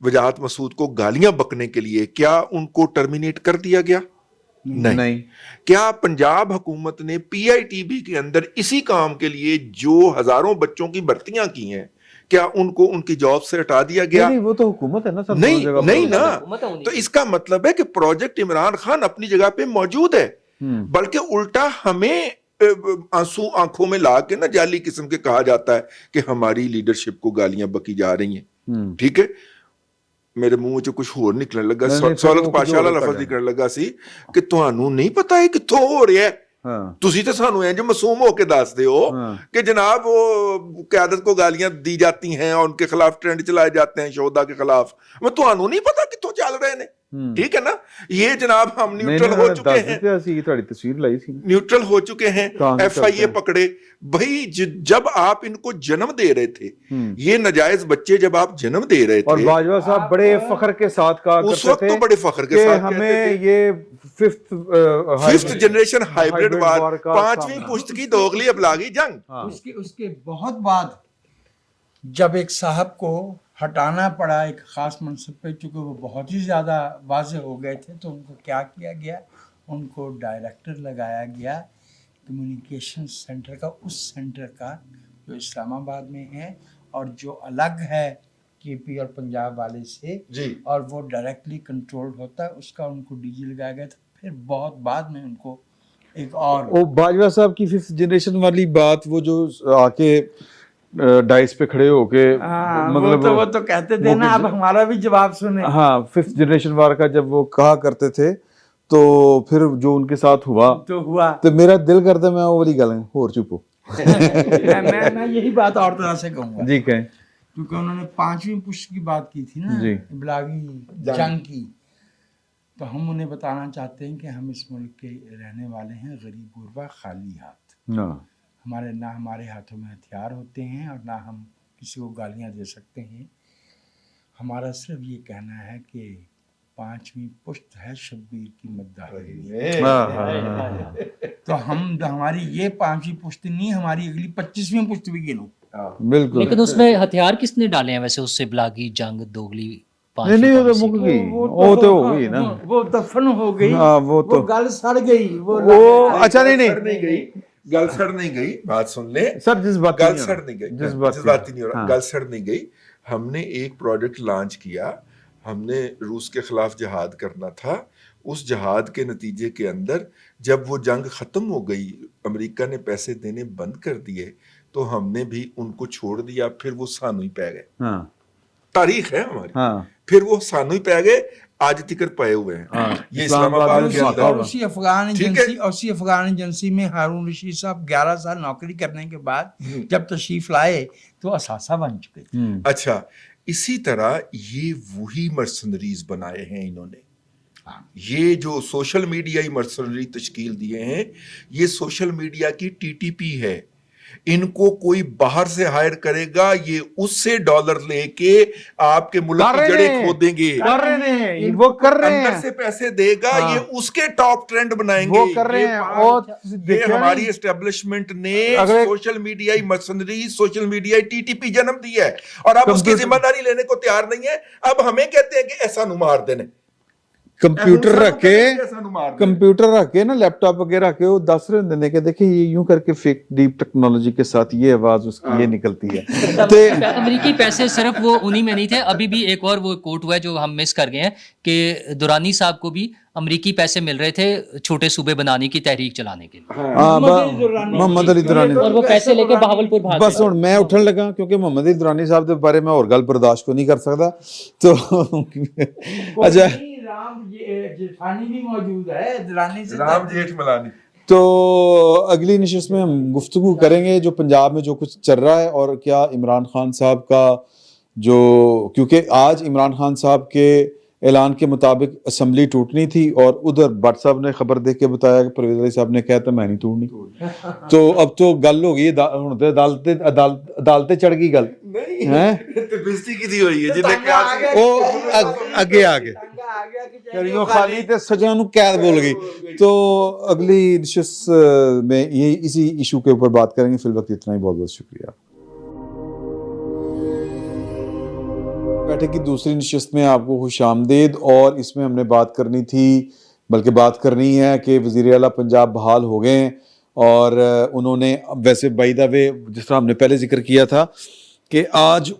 وجاہت مسعود کو گالیاں بکنے کے لیے کیا ان کو ٹرمینیٹ کر دیا گیا؟ نہیں. کیا پنجاب حکومت نے پی آئی ٹی بی کے اندر اسی کام کے لیے جو ہزاروں بچوں کی بھرتیاں کی ہیں کیا ان کو ان کی جاب سے ہٹا دیا گیا؟ نہیں وہ تو حکومت ہے نا سر. نہیں نا. تو اس کا مطلب ہے کہ پروجیکٹ عمران خان اپنی جگہ پہ موجود ہے، بلکہ الٹا ہمیں آنسو آنکھوں میں لا کے نا جعلی قسم کے کہا جاتا ہے کہ ہماری لیڈرشپ کو گالیاں بکی جا رہی ہیں. ٹھیک ہے، میرے منہ چ کچھ ہور نکلنے لگا، سولت پاشا والا لفظ نکلنے لگا سی کہ تانوں نہیں پتا ہے کتھوں ہو رہا ہے. تسی تے سانو انج معصوم ہو کے دس دے ہو کہ جناب وہ قیادت کو گالیاں دی جاتی ہیں اور ان کے خلاف ٹرینڈ چلائے جاتے ہیں شہدا کے خلاف، میں تانوں نہیں پتا کتھوں چل رہے ہیں. ٹھیک ہے نا، یہ جناب ہم نیوٹرل ہو چکے ہیں، نیوٹرل ہو چکے ہیں. ایف آئی اے پکڑے بھائی، جب آپ ان کو جنم دے رہے تھے، یہ ناجائز بچے جب آپ جنم دے رہے تھے، اور باجوہ صاحب بڑے فخر کے ساتھ کہا اس وقت تو بڑے فخر کے ساتھ ہمیں یہ ففتھ جنریشن ہائیبریڈ وار، 5ویں پشت کی دوغلی ابلاغی جنگ. اس کے بہت بعد جب ایک صاحب کو ہٹانا پڑا ایک خاص منصب پہ، چونکہ وہ بہت ہی زیادہ واضح ہو گئے تھے، تو ان کو کیا کیا گیا، ان کو ڈائریکٹر لگایا گیا کمیونیکیشن سینٹر کا، اس سینٹر کا جو اسلام آباد میں ہے اور جو الگ ہے کے پی اور پنجاب والے سے، اور وہ ڈائریکٹلی کنٹرول ہوتا ہے، اس کا ان کو ڈی جی لگایا گیا تھا. پھر بہت بعد میں ان کو ایک اور باجوہ صاحب کی 5th جنریشن والی بات، وہ جو آ کے ڈائس پہ کھڑے ہو کے مطلب وہ تو کہتے تھے نا، اب ہمارا بھی جواب سنیں. ہاں 5th جنریشن وار کا جب وہ کہا کرتے تھے، تو پھر جو ان کے ساتھ ہوا تو میرا دل کرتا میں وہ والی گل ہور چپو. میں یہی بات اور طرح سے کہوں گا. جی کہیں. کیونکہ انہوں نے 5ویں پشت کی بات کی تھی نا، ابلاغی جنگ کی، تو ہم انہیں بتانا چاہتے ہیں کہ ہم اس ملک کے رہنے والے ہیں غریب غربا، خالی ہاتھ. ہمارے نہ ہمارے ہاتھوں میں ہتھیار ہوتے ہیں اور نہ ہم کسی کو گالیاں دے سکتے ہیں. ہمارا صرف یہ کہنا ہے کہ 5ویں پشت ہے شبیر کی مداحی، تو ہماری یہ 5ویں پشت نہیں، ہماری اگلی 25ویں پشت بھی گنو. بالکل. لیکن اس میں ہتھیار کس نے ڈالے ہیں ویسے؟ اس سے بلاغی جنگ دوگلی نہیں وہ تو مک گئی، وہ تو ہو گئی نا، وہ دفن ہو گئی، وہ تو گل سڑ گئی. وہ اچھا نہیں گئی، گل سڑ نہیں گئی. بات سن لیں سر، جس بات گل سڑ نہیں گئی، جذباتی نہیں ہو رہا، گل سڑ نہیں گئی. ہم نے ایک پروجیکٹ لانچ کیا، ہم نے روس کے خلاف جہاد کرنا تھا. اس جہاد کے نتیجے کے اندر جب وہ جنگ ختم ہو گئی، امریکہ نے پیسے دینے بند کر دیے، تو ہم نے بھی ان کو چھوڑ دیا. پھر وہ سانو ہی پہ گئے. تاریخ ہے ہماری. پھر وہ سانو ہی پہ گئے، آج تک پائے ہوئے ہیں. یہ اسلام آباد کے اندر. اور اسی افغان ایجنسی میں ہارون رشید صاحب 11 سال نوکری کرنے کے بعد جب تشریف لائے تو اثاثہ بن چکے تھے. اچھا، اسی طرح یہ وہی مرسنریز بنائے ہیں انہوں نے. یہ جو سوشل میڈیا مرسنری تشکیل دیے ہیں، یہ سوشل میڈیا کی ٹی ٹی پی ہے. ان کو کوئی باہر سے ہائر کرے گا، یہ اس سے ڈالر لے کے آپ کے ملک کی جڑیں کھودیں گے. وہ کر رہے ہیں، اندر سے پیسے دے گا، یہ اس کے ٹاپ ٹرینڈ بنائیں گے. وہ کر رہے ہیں. اور یہ ہماری اسٹیبلشمنٹ نے social media mercenary, social media T T P جنم دی ہے، اور اب اس کی ذمہ داری لینے کو تیار نہیں ہے. اب ہمیں کہتے ہیں کہ ایسا نو مار دینے. کمپیوٹر رکھ کے نا، لیپ ٹاپ وغیرہ رکھ کے وہ دس رہے ہوندے نے کہ دیکھیں یہ یوں کر کے فیک ڈیپ ٹیکنالوجی کے ساتھ یہ آواز اس کی یہ نکلتی ہے. امریکی پیسے صرف وہ انہی میں نہیں تھے. ابھی بھی ایک اور وہ کوٹ ہوا ہے جو ہم مس کر گئے ہیں کہ دورانی صاحب کو بھی امریکی پیسے مل رہے تھے چھوٹے صوبے بنانے کی تحریک چلانے کے لیے. محمد علی درانی، اور وہ پیسے لے کے بہاولپور بھاگ. بس ہوں میں اٹھن لگا کیونکہ محمد علی درانی صاحب کے بارے میں اور گل برداشت کو نہیں کر سکتا. تو اچھا، جیٹھانی بھی موجود ہے، رام جیٹھ ملانی. تو اگلی نشست میں ہم گفتگو کریں گے جو پنجاب میں جو کچھ چل رہا ہے، اور کیا عمران خان صاحب کا جو، کیونکہ آج عمران خان صاحب کے اعلان کے مطابق اسمبلی ٹوٹنی تھی، اور ادھر بٹ صاحب نے خبر دے کے بتایا کہ پرویز علی صاحب نے کہا تھا میں نہیں توڑنی. تو اب تو گل ہو گئی، عدالتیں چڑھ گئی گل اگے خالی تے سجنا نو قید بول گئی. تو اگلی نشست میں یہ اسی ایشو کے اوپر بات کریں گے. فی الوقت اتنا ہی، بہت بہت شکریہ. بیٹھک کی دوسری نشست میں آپ کو خوش آمدید. اور اس میں ہم نے بات کرنی تھی، بلکہ بات کرنی ہے کہ وزیر اعلیٰ پنجاب بحال ہو گئے ہیں. اور انہوں نے ویسے بائی دا وے جس طرح ہم نے پہلے ذکر کیا تھا کہ آج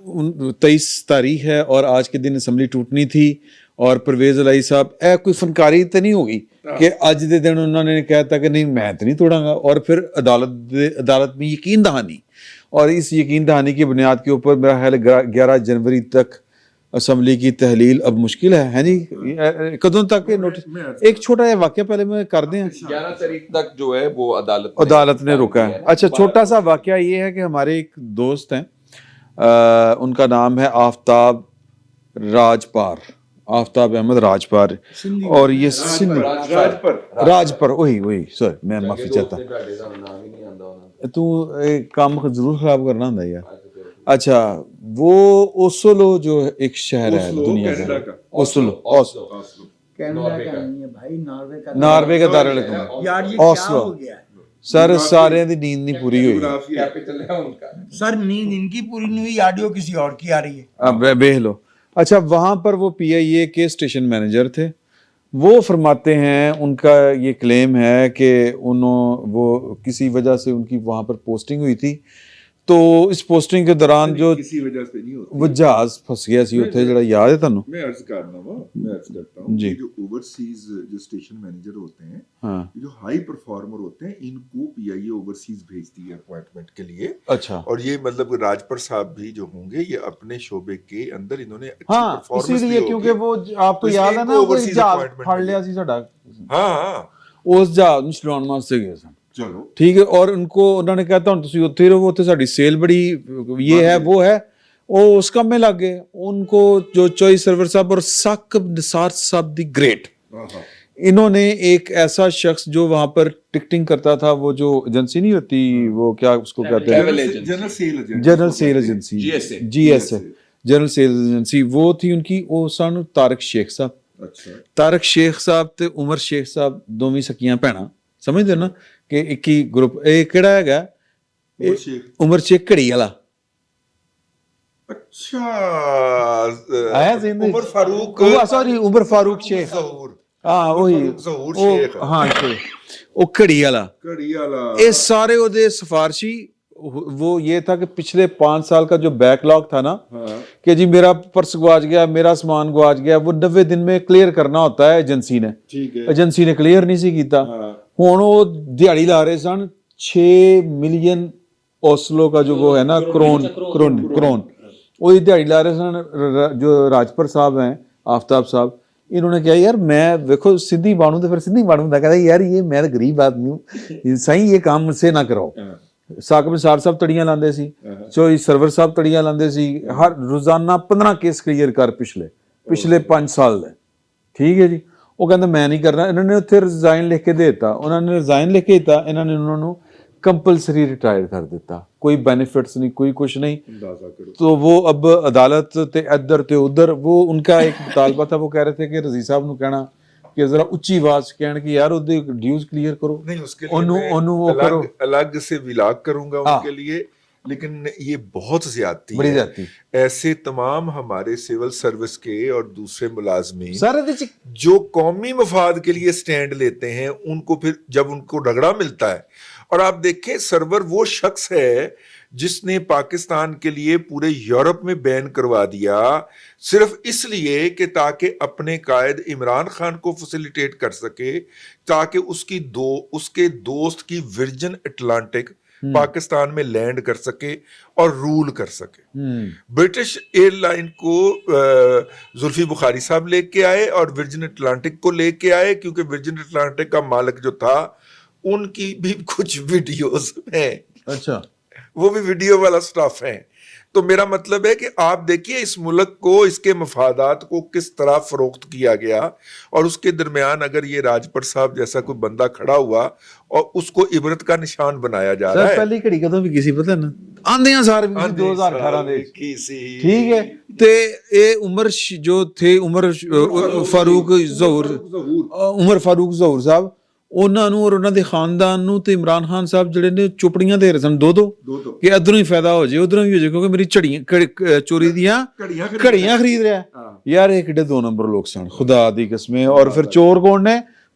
23 تاریخ ہے اور آج کے دن اسمبلی ٹوٹنی تھی. اور پرویز الہی صاحب کوئی فنکاری تو نہیں ہوگی کہ اج دے دن انہوں نے کہا تھا کہ نہیں میں تو نہیں توڑاں گا. اور پھر عدالت میں یقین دہانی، اور اس یقین دہانی کی بنیاد کے اوپر میرا خیال 11 جنوری تک اسمبلی کی تحلیل اب مشکل ہے جی. کدوں تک نوٹس؟ ایک چھوٹا یہ واقعہ پہلے میں کر دیں. 11 تاریخ تک جو ہے وہ عدالت نے روکا ہے. اچھا چھوٹا سا واقعہ یہ ہے کہ ہمارے ایک دوست ہیں، ان کا نام ہے آفتاب آفتاب احمد راجپار، اور یہ راجپر وہی سر میں معافی چاہتا تو کام ضرور خراب کرنا ہوں یار. اچھا وہ اوسلو جو ایک شہر ہے دنیا کا، ناروے کا دارالحکومت اوسلو. سر سارے دی نیند نہیں پوری ہوئی سر، نیند ان کی پوری نہیں ہوئی، آڈیو کسی اور کی آ رہی ہے. بے لو. اچھا وہاں پر وہ پی آئی اے کے اسٹیشن مینیجر تھے. وہ فرماتے ہیں، ان کا یہ کلیم ہے کہ وہ کسی وجہ سے ان کی وہاں پر پوسٹنگ ہوئی تھی، تو اس پوسٹنگ کے دوران جو کسی وجہ سے نہیں ہوتی، وہ جہاز پھنس گیا سی اتنے، جڑا یاد ہے تانوں؟ میں عرض کرتا ہوں جی. جو اوورسیز جو اسٹیشن مینیجر ہوتے ہیں، ہاں جو ہائی پرفارمر ہوتے ہیں، ان کو پی آئی اے اوورسیز بھیجتی ہے اپوائنٹمنٹ کے لیے. اچھا اور یہ مطلب راجپر صاحب بھی جو ہوں گے، یہ اپنے شعبے کے اندر انہوں نے اچھی ہاں پرفارمنس اسی لیے کیونکہ وہ آپ کو یاد ہے نا وہ جہاز پھڑ لیا سی ساڈا، ہاں اس جہاز نوں چلاਉਣ واسطے گئے سن. چلو ٹھیک ہے. اور ان کو انہوں نے کہتا ہوں تسی اتھے رہو، اتھے ساڈی سیل بڑی یہ ہے وہ ہے، وہ اس کام میں لگ گئے. ان کو جو چوئی سرور صاحب اور ثاقب نثار صاحب دی گریٹ، انہوں نے ایک ایسا شخص جو وہاں پر ٹکٹنگ کرتا تھا، وہ جو ایجنسی نہیں ہوتی، وہ کیا اس کو کہتے ہیں، general sale agency, G S A, general sale agency, وہ تھی ان کی. وہ سن طارق شیخ صاحب. طارق شیخ صاحب تے عمر شیخ صاحب دوویں سکیاں بھੈਣਾਂ، سمجھتے نا کہ ایک ہی گروپ. یہ کہڑا ہے عمر شیخ کڑی والا؟ اچھا عمر فاروق، سوری عمر فاروق شیخ، ہاں وہی ہاں وہ کڑی والا. یہ سارے وہ سفارشی. وہ یہ تھا کہ پچھلے 5 سال کا جو بیک لاگ تھا نا، کہ جی میرا پرس گواچ گیا، میرا سامان گواچ گیا، وہ 90 دن میں کلیئر کرنا ہوتا ہے ایجنسی نے. ایجنسی نے کلیئر نہیں سی کیتا. ہوں وہ دیہڑی لا رہے سن 6 ملین اوسلو کا جو وہ ہے نا کرون، وہی دیہڑی لا رہے سن. جو راجپر صاحب ہیں آفتاب صاحب، انہوں نے کہا یار میں دیکھو سدھی بانوں تو پھر سدھی بانوں. کہتا یار یہ میں غریب آدمی ہوں، صحیح یہ کام مجھ سے نہ کراؤ. ثاقب نثار صاحب تڑیاں لاندے سی، چوئی سرور صاحب تڑیاں لاندے سی. ہر روزانہ 15 کیس کلیئر کر پچھلے 5 سال دے. ٹھیک ہے جی. وہ کہتے میں نہیں کرنا. انہوں نے اتنے ریزائن لکھ کے دے دیتا. انہوں نے ریزائن لکھ کے دیتا، انہوں نے کمپلسری ریٹائر کر دیتا. کوئی بینیفٹس نہیں، کوئی کچھ نہیں. تو وہ اب عدالت تے ادھر تے ادھر، وہ ان کا ایک مطالبہ تھا. وہ کہہ رہے تھے کہ رضی صاحب نو کہنا کہ ذرا اچھی آواز کہنے کہ یار اودے ڈیوز کلیئر کرو. نہیں اس کے لیے میں الگ سے ولاگ کروں گا ان کے لیے. لیکن یہ بہت زیادتی ہے. ایسے تمام ہمارے سول سروس کے اور دوسرے ملازمین جو قومی مفاد کے لیے سٹینڈ لیتے ہیں، ان کو پھر جب ان کو رگڑا ملتا ہے. اور آپ دیکھیں سرور وہ شخص ہے جس نے پاکستان کے لیے پورے یورپ میں بین کروا دیا، صرف اس لیے کہ تاکہ اپنے قائد عمران خان کو فیسیلیٹیٹ کر سکے، تاکہ اس کے دوست کی ورجن اٹلانٹک پاکستان میں لینڈ کر سکے اور رول کر سکے. برٹش ایئر لائن کو زلفی بخاری صاحب لے کے آئے اور ورجن اٹلانٹک کو لے کے آئے، کیونکہ ورجن اٹلانٹک کا مالک جو تھا ان کی بھی کچھ ویڈیوز ہیں. اچھا وہ بھی ویڈیو والا سٹاف ہے. تو میرا مطلب ہے کہ آپ دیکھیے اس ملک کو، اس کے مفادات کو کس طرح فروخت کیا گیا. اور اس کے درمیان اگر یہ راجپر صاحب جیسا کوئی بندہ کھڑا ہوا اور اس کو عبرت کا نشان بنایا جا رہا ہے. پہلی گھڑی کدوں بھی کسی پتہ نا آندیاں سار بھی 2018 دے ٹھیک ہے. تے اے عمر جو تھے عمر فاروق ظہور صاحب، ਉਹਨਾਂ ਨੂੰ ਔਰ ਉਹਨਾਂ ਦੇ ਖਾਨਦਾਨ ਨੂੰ ਤੇ ਇਮਰਾਨ ਖਾਨ ਸਾਹਿਬ ਜਿਹੜੇ ਨੇ ਚੁਪੜੀਆਂ ਦੇ ਰਹੇ ਸਨ ਦੋ ਕਿ ਇਧਰੋਂ ਹੀ ਫਾਇਦਾ ਹੋ ਜਾਏ ਉਧਰੋਂ ਵੀ ਹੋ ਜਾਏ, ਕਿਉਂਕਿ ਮੇਰੀ ਚੋਰੀ ਦੀਆਂ ਘੜੀਆਂ ਖਰੀਦ ਰਿਹਾ ਯਾਰ। ਇਹ ਕਿੱਡੇ 2 ਨੰਬਰ ਲੋਕ ਸਨ ਖੁਦਾ ਦੀ ਕਸਮੇ। ਔਰ ਫਿਰ ਚੋਰ ਕੌਣ ਨੇ?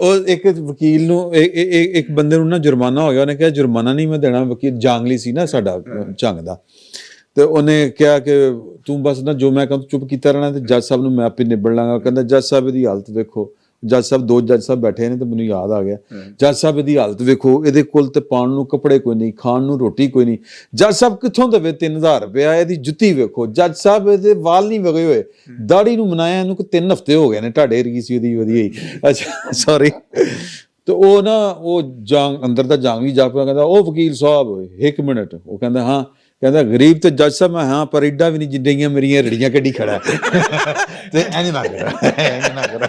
ਉਹ ਇੱਕ ਵਕੀਲ ਨੂੰ ਇੱਕ ਬੰਦੇ ਨੂੰ ਨਾ ਜੁਰਮਾਨਾ ਹੋ ਗਿਆ, ਉਹਨੇ ਕਿਹਾ ਜੁਰਮਾਨਾ ਨਹੀਂ ਮੈਂ ਦੇਣਾ, ਵਕੀਲ ਜਾਂਗਲੀ ਸੀ ਨਾ ਸਾਡਾ ਝੰਗ ਦਾ, ਤੇ ਉਹਨੇ ਕਿਹਾ ਕਿ ਤੂੰ ਬਸ ਨਾ ਜੋ ਮੈਂ ਕਹਾਂ ਚੁੱਪ ਕੀਤਾ ਰਹਿਣਾ, ਤੇ ਜੱਜ ਸਾਹਿਬ ਨੂੰ ਮੈਂ ਆਪੇ ਨਿਬੜ ਲਾਂਗਾ। ਕਹਿੰਦਾ ਜੱਜ ਸਾਹਿਬ ਇਹਦੀ ਹਾਲਤ ਵੇਖੋ, ਜੱਜ ਸਾਹਿਬ 2 ਜੱਜ ਸਾਹਿਬ ਬੈਠੇ ਨੇ ਤੇ ਮੈਨੂੰ ਯਾਦ ਆ ਗਿਆ, ਜੱਜ ਸਾਹਿਬ ਇਹਦੀ ਹਾਲਤ ਵੇਖੋ, ਇਹਦੇ ਕੋਲ ਤੇ ਪਾਉਣ ਨੂੰ ਕੱਪੜੇ ਕੋਈ ਨਹੀਂ, ਖਾਣ ਨੂੰ ਰੋਟੀ ਕੋਈ ਨਹੀਂ, ਜੱਜ ਸਾਹਿਬ ਕਿੱਥੋਂ ਦੇਵੇ 3000 ਰੁਪਇਆ, ਇਹਦੀ ਜੁੱਤੀ ਵੇਖੋ, ਜੱਜ ਸਾਹਿਬ ਇਹਦੇ ਵਾਲ ਨਹੀਂ ਵਗੇ ਹੋਏ, ਦਾੜੀ ਨੂੰ ਮਨਾਇਆ ਇਹਨੂੰ ਕਿ 3 ਹਫ਼ਤੇ ਹੋ ਗਏ ਨੇ, ਢਾਡੇ ਰਗੀ ਸੀ ਉਹਦੀ ਵਧੀਆ ਹੀ। ਅੱਛਾ ਸੌਰੀ। ਤੇ ਉਹ ਨਾ ਉਹ ਅੰਦਰ ਦਾ ਜੰਗ ਵੀ ਜਾ ਪਿਆ, ਕਹਿੰਦਾ ਉਹ ਵਕੀਲ ਸਾਹਿਬ 1 ਮਿੰਟ, ਉਹ ਕਹਿੰਦਾ ਹਾਂ, ਕਹਿੰਦਾ ਗਰੀਬ ਤੇ ਜੱਜ ਸਾਹਿਬ ਮੈਂ ਹਾਂ, ਪਰ ਏਡਾ ਵੀ ਨਹੀਂ ਜਿੱਡੀਆਂ ਮੇਰੀਆਂ ਰੜੀਆਂ ਕੱਢੀ ਖੜਾ ਤੇ ਇੰਜ ਨਾ ਕਰ।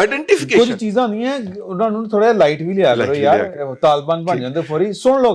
ਆਇਡੈਂਟੀਫਿਕੇਸ਼ਨ ਕੁਝ ਚੀਜ਼ਾਂ ਹੁੰਦੀਆਂ ਉਹਨਾਂ ਨੂੰ ਥੋੜਾ ਲਾਈਟ ਵੀ ਲਿਆ ਕਰੋ ਯਾਰ, ਤਾਲਬਾਨ ਬਣ ਜਾਂਦੇ ਫੌਰੀ। ਸੁਣ ਲੋ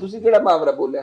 ਤੁਸੀਂ ਕਿਹੜਾ ਮੁਹਾਵਰਾ ਬੋਲਿਆ?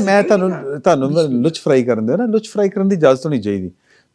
ਮੈਂ ਤੁਹਾਨੂੰ ਲੁਚ ਫਰਾਈ ਕਰਨ ਦਿਓ ਨਾ, ਲੁਚ ਫਰਾਈ ਕਰਨ ਦੀ ਇਜਾਜ਼ਤ ਹੋਣੀ ਚਾਹੀਦੀ।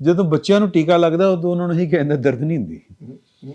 ਜਦੋਂ ਬੱਚਿਆਂ ਨੂੰ ਟੀਕਾ ਲੱਗਦਾ ਉਦੋਂ ਉਹਨਾਂ ਨੂੰ ਹੀ ਕਹਿੰਦੇ ਦਰਦ ਨਹੀਂ ਹੁੰਦੀ,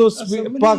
ਤੋਂ ਪਾਕ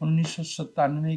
1997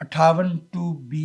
58(2)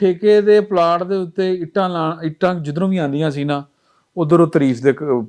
ਠੇਕੇ ਦੇ ਪਲਾਟ ਦੇ ਉੱਤੇ ਇੱਟਾਂ ਜਿੱਧਰੋਂ ਵੀ ਆਂਦੀਆਂ ਸੀ ਨਾ ਉਧਰੋਂ ਤਾਰੀਫ ਦੇ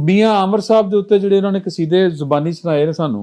ਮੀਆਂ ਆਮਰ ਸਾਹਿਬ ਦੇ ਉੱਤੇ ਜਿਹੜੇ ਉਹਨਾਂ ਨੇ ਕਸੀਦੇ ਜ਼ੁਬਾਨੀ ਸੁਣਾਏ ਨੇ ਸਾਨੂੰ,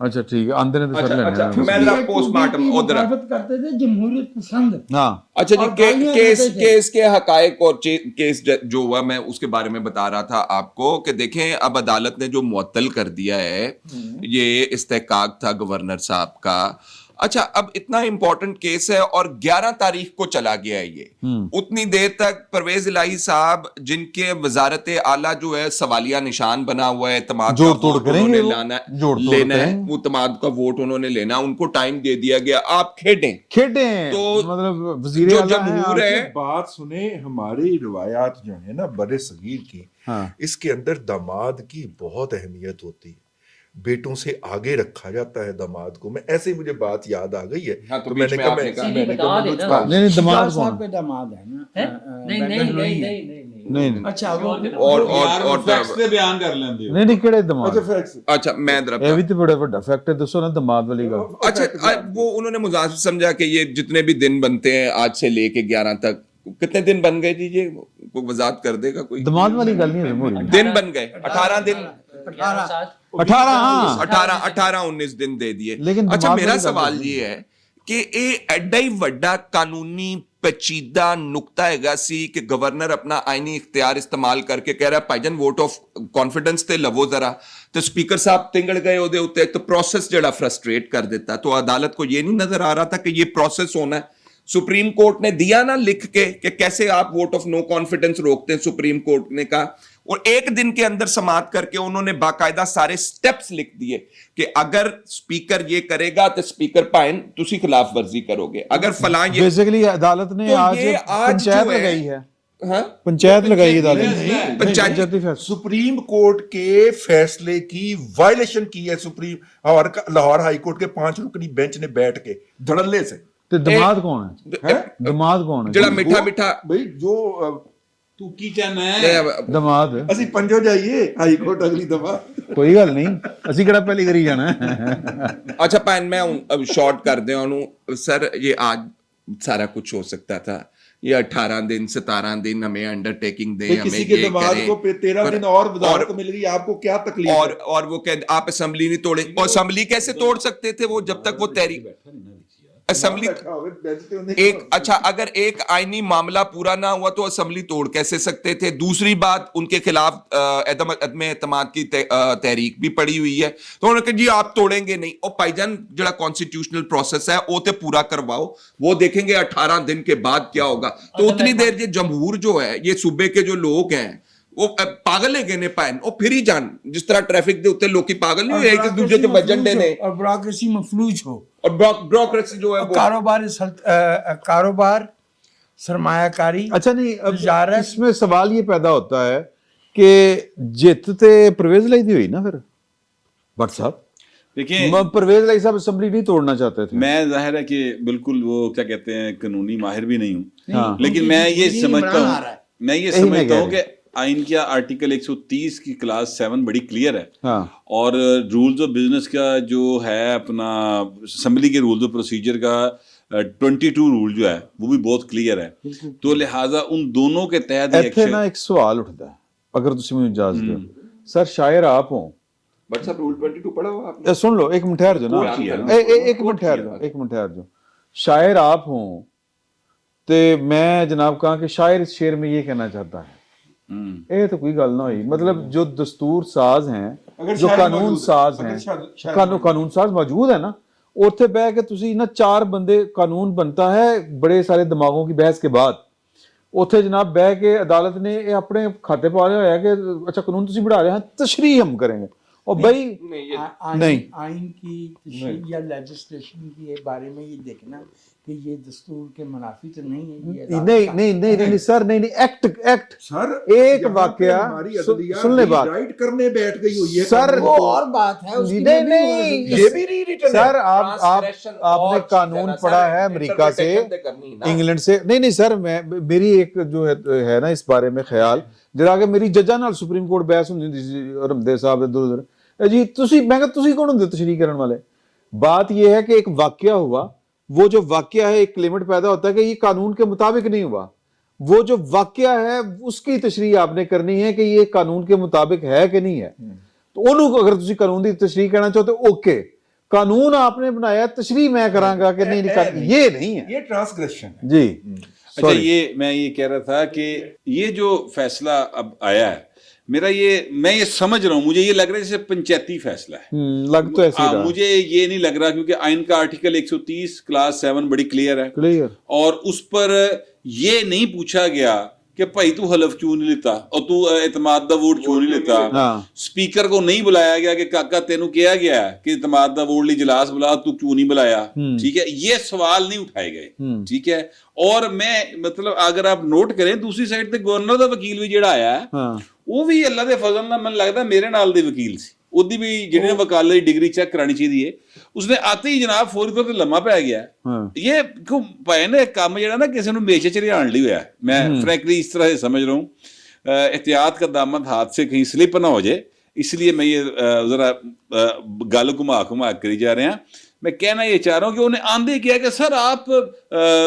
اچھا ٹھیک ہے, آندے نے تو سر لینے ہیں. میں ذرا پوسٹ مارٹم ادھر مخالفت کرتے تھے جمہوریت پسند. ہاں اچھا اور جی, گالیاں دیتے تھے. کیس کے حقائق اور کیس جو ہوا میں اس کے بارے میں بتا رہا تھا آپ کو کہ دیکھیں اب عدالت نے جو معطل کر دیا ہے یہ استحقاق تھا گورنر صاحب کا. اچھا اب اتنا امپورٹنٹ کیس ہے اور 11 تاریخ کو چلا گیا ہے یہ, اتنی دیر تک پرویز الہی صاحب جن کے وزارت اعلیٰ جو ہے سوالیہ نشان بنا ہوا ہے, اعتماد کا ووٹ انہوں نے لینا ہے, وہ اعتماد کا ووٹ انہوں نے لینا, ان کو ٹائم دے دیا گیا آپ کھیڈیں تو مطلب وزیر جو اعلیٰ جمہور ہے. بات سنیں, ہماری روایات جو ہیں نا بر صغیر کی, اس کے اندر داماد کی بہت اہمیت ہوتی ہے, بیٹوں سے آگے رکھا جاتا ہے داماد کو. میں ایسے ہی مجھے بات یاد آ گئی ہے تو میں نے کہا نہیں دماغ صاحب کے داماد ہے نا. نہیں اچھا اور بیان کر لیں. نہیں کہڑے دماغ. اچھا میں یہ بھی تو بڑا بڑا فیکٹ ہے, دسو نا دماغ والی کا. اچھا وہ انہوں نے مضاف سمجھا کہ یہ جتنے بھی دن بنتے ہیں آج سے لے کے 11 تک, کتنے دن بن گئے جی, یہ کوئی وضاحت کر دے گا کوئی؟ دماغ والی گل نہیں ہے, دن بن گئے 18 دن, 18-19 دن دے دیے. اچھا میرا سوال یہ ہے کہ یہ ایڈا ہی وڈا قانونی پیچیدہ نقطہ ہے سی کہ گورنر اپنا آئینی اختیار استعمال کر کے کہہ رہا ہے بھائی جان ووٹ آف کانفیڈنس تے لو ذرا, تو اسپیکر صاحب تنگڑ گئے ہوتے ہوتے تو پروسیس جڑا فرسٹریٹ کر دیتا. تو عدالت کو یہ نہیں نظر آ رہا تھا کہ یہ پروسیس ہونا ہے. سپریم کورٹ نے دیا نا لکھ کے کہ کیسے آپ ووٹ آف نو کانفیڈنس روکتے ہیں, سپریم کورٹ نے کہا, اور ایک دن کے اندر سماعت کر کے انہوں نے باقاعدہ سارے سٹیپس لکھ دیے کہ اگر اسپیکر یہ کرے گا تو اسپیکر پائن تسی خلاف ورزی کرو گے, اگر فلاں یہ بیسیکلی عدالت نے آج پنچایت لگائی ہے. ہاں پنچایت لگائی عدالت نے سپریم کورٹ کے فیصلے کی وائلیشن کی ہے. سپریم لاہور ہائی کورٹ کے 5 رکنی بینچ نے بیٹھ کے دھڑلے سے. دماد کون ہے؟ دماد کون ہے جڑا میٹھا میٹھا بھائی جو تو کی چاہنا ہے دماد اسی پنجو جائیے ہائی کورٹ اگلی دفعہ. کوئی گل نہیں, اسی کہڑا پہلی کری جانا ہے. اچھا پین میں اب شارٹ کر دیں انہوں سر, یہ آج سارا کچھ ہو سکتا تھا, یہ 18 دن 17 دن ہمیں انڈر ٹیکنگ دیں, ہمیں کسی کے یہ دماغ کریں, کو 13 دن اور وزارت مل گئی, آپ کو کیا تکلیف ہے؟ اور وہ کہ آپ اسمبلی نہیں توڑیں, اور اسمبلی کیسے توڑ سکتے تھے وہ جب تک وہ تحریک اسمبلی ایک, اچھا اگر ایک آئینی معاملہ پورا نہ ہوا تو اسمبلی توڑ کیسے سکتے تھے؟ دوسری بات ان کے خلاف عدم اعتماد کی تحریک بھی پڑی ہوئی ہے, تو انہوں نے کہا جی آپ توڑیں گے نہیں. اور بھائی جان جڑا کانسٹیٹیوشنل پروسیس ہے وہ تے پورا کرواؤ, وہ دیکھیں گے 18 دن کے بعد کیا ہوگا. تو اتنی دیر یہ جمہور جو ہے, یہ صوبے کے جو لوگ ہیں وہ پاگل ہے گنے پائن, اور پھر ہی جان جس طرح ٹریفک دے اتنے لوگ پاگل نہیں ہوئے ایک دوسرے کے وجن دینے, اور بیوروکریسی مفلوج ہو, اور بیوروکریسی جو ہے کاروبار سرمایہ کاری. اچھا نہیں, اب اس میں سوال یہ پیدا ہوتا ہے کہ جت تے پرویز الہی دی ہوئی نا, پھر بٹ صاحب دیکھیں پرویز الہی صاحب اسمبلی نہیں توڑنا چاہتے تھے. میں ظاہر ہے کہ بالکل وہ کیا کہتے ہیں قانونی ماہر بھی نہیں ہوں, لیکن میں یہ سمجھتا ہوں کہ آئین کیا آرٹیکل 130 کی کلاس 7 بڑی کلیئر ہے, اور رولز آف بزنس کا جو ہے اپنا اسمبلی کے رولز آف پروسیجر کا 22 رول جو ہے وہ بھی بہت کلیئر ہے. تو لہٰذا ان دونوں کے تحت ایک سوال اٹھتا ہے, اگر تسی مجھے اجازت دو سر, شاعر آپ ہوں, بٹ صاحب رول 22 پڑھا ہوا آپ نے, سن لو ایک منٹ ٹھہر جو نا, ایک منٹ ٹھہر جو, شاعر آپ ہوں تے میں جناب کہاں کہ شاعر اس شعر میں یہ کہنا چاہتا ہے, اے تو کوئی گل نہ ہوئی. مطلب جو دستور ساز ہیں, جو قانون ساز ہیں, قانون ساز موجود ہے نا, اوتھے بہ کے تسی نا 4 بندے, قانون بنتا ہے بڑے سارے دماغوں کی بحث کے بعد, اوتھے جناب بہ کے عدالت نے اپنے کھاتے پا لیا ہے کہ اچھا قانون تسی بڑھا رہے ہیں, تشریح ہم کریں گے. اور بھائی نہیں, آئین کی تشریح یا لیجسلیشن کے بارے میں یہ دیکھنا کہ یہ دستور کے منافی تو نہیں ہے. نہیں سر, نہیں ایکٹ سر, ایک واقعہ سن لے, بات رائٹ کرنے بیٹھ گئی ہوئی ہے سر, وہ اور بات ہے, نہیں یہ بھی ری ریٹن سر, آپ نے قانون پڑھا ہے امریکہ سے, انگلینڈ سے. نہیں سر, میری ایک جو ہے نا اس بارے میں خیال, جرا کہ میری ججا نال سپریم کورٹ بحث ہوندی سی رمدے صاحب ادھر جی, تسی میں کہ تسی کون ہوندے تشریح کرن والے. بات یہ ہے کہ ایک واقعہ ہوا, وہ جو واقعہ ہے ایک لمٹ پیدا ہوتا ہے کہ یہ قانون کے مطابق نہیں ہوا, وہ جو واقعہ ہے اس کی تشریح آپ نے کرنی ہے کہ یہ قانون کے مطابق ہے کہ نہیں ہے. تو انہوں کو اگر تسی قانون دی تشریح کرنا چاہتے اوکے, قانون آپ نے بنایا, تشریح میں کروں گا کہ نہیں یہ نہیں ہے, یہ ٹرانسگریشن ہے. جی. اچھا یہ میں یہ کہہ رہا تھا کہ یہ جو فیصلہ اب آیا ہے میرا میں یہ سمجھ رہا ہوں, مجھے یہ لگ رہا ہے جیسے پنچایتی فیصلہ ہے, لگ تو ایسے رہا, مجھے یہ نہیں لگ رہا کیونکہ آئین کا آرٹیکل 130 کلاس 7 بڑی کلیئر ہے, کلیئر, اور اس پر یہ نہیں پوچھا گیا کہ بھائی تو حلف کیوں نہیں لیتا اور تو اعتماد دا ووٹ کیوں نہیں لیتا. سپیکر کو نہیں بلایا گیا کہ کاکا تینوں کیا گیا کہ اعتماد دا ووٹ لی جلاس بلا, تو کیوں نہیں بلایا, ٹھیک ہے, یہ سوال نہیں اٹھائے گئے, ٹھیک ہے. اور میں مطلب اگر آپ نوٹ کریں دوسری سائڈ تے گورنر دا وکیل بھی جڑا آیا ہے وہ بھی اللہ دے فضل نال, من لگتا میرے نال دے وکیل سی, ਉਹਦੀ بھی جنہیں وکالت دی ڈگری چیک کرانی چاہیے, اس نے آتے ہی جناب فوری طور تے لمحہ پی گیا. یہ پائے نا کام جڑا نا کسی نو میچے چ رہان لی ہوا ہے, میں فرینکلی اس طرح سے سمجھ رہا ہوں, احتیاط کا دامن ہاتھ سے کہیں سلپ نہ ہو جائے, اس لیے میں یہ ذرا گل گھما کری جا رہے ہیں. میں کہنا یہ چاہ رہا ہوں کہ انہیں آندے کیا کہ سر آپ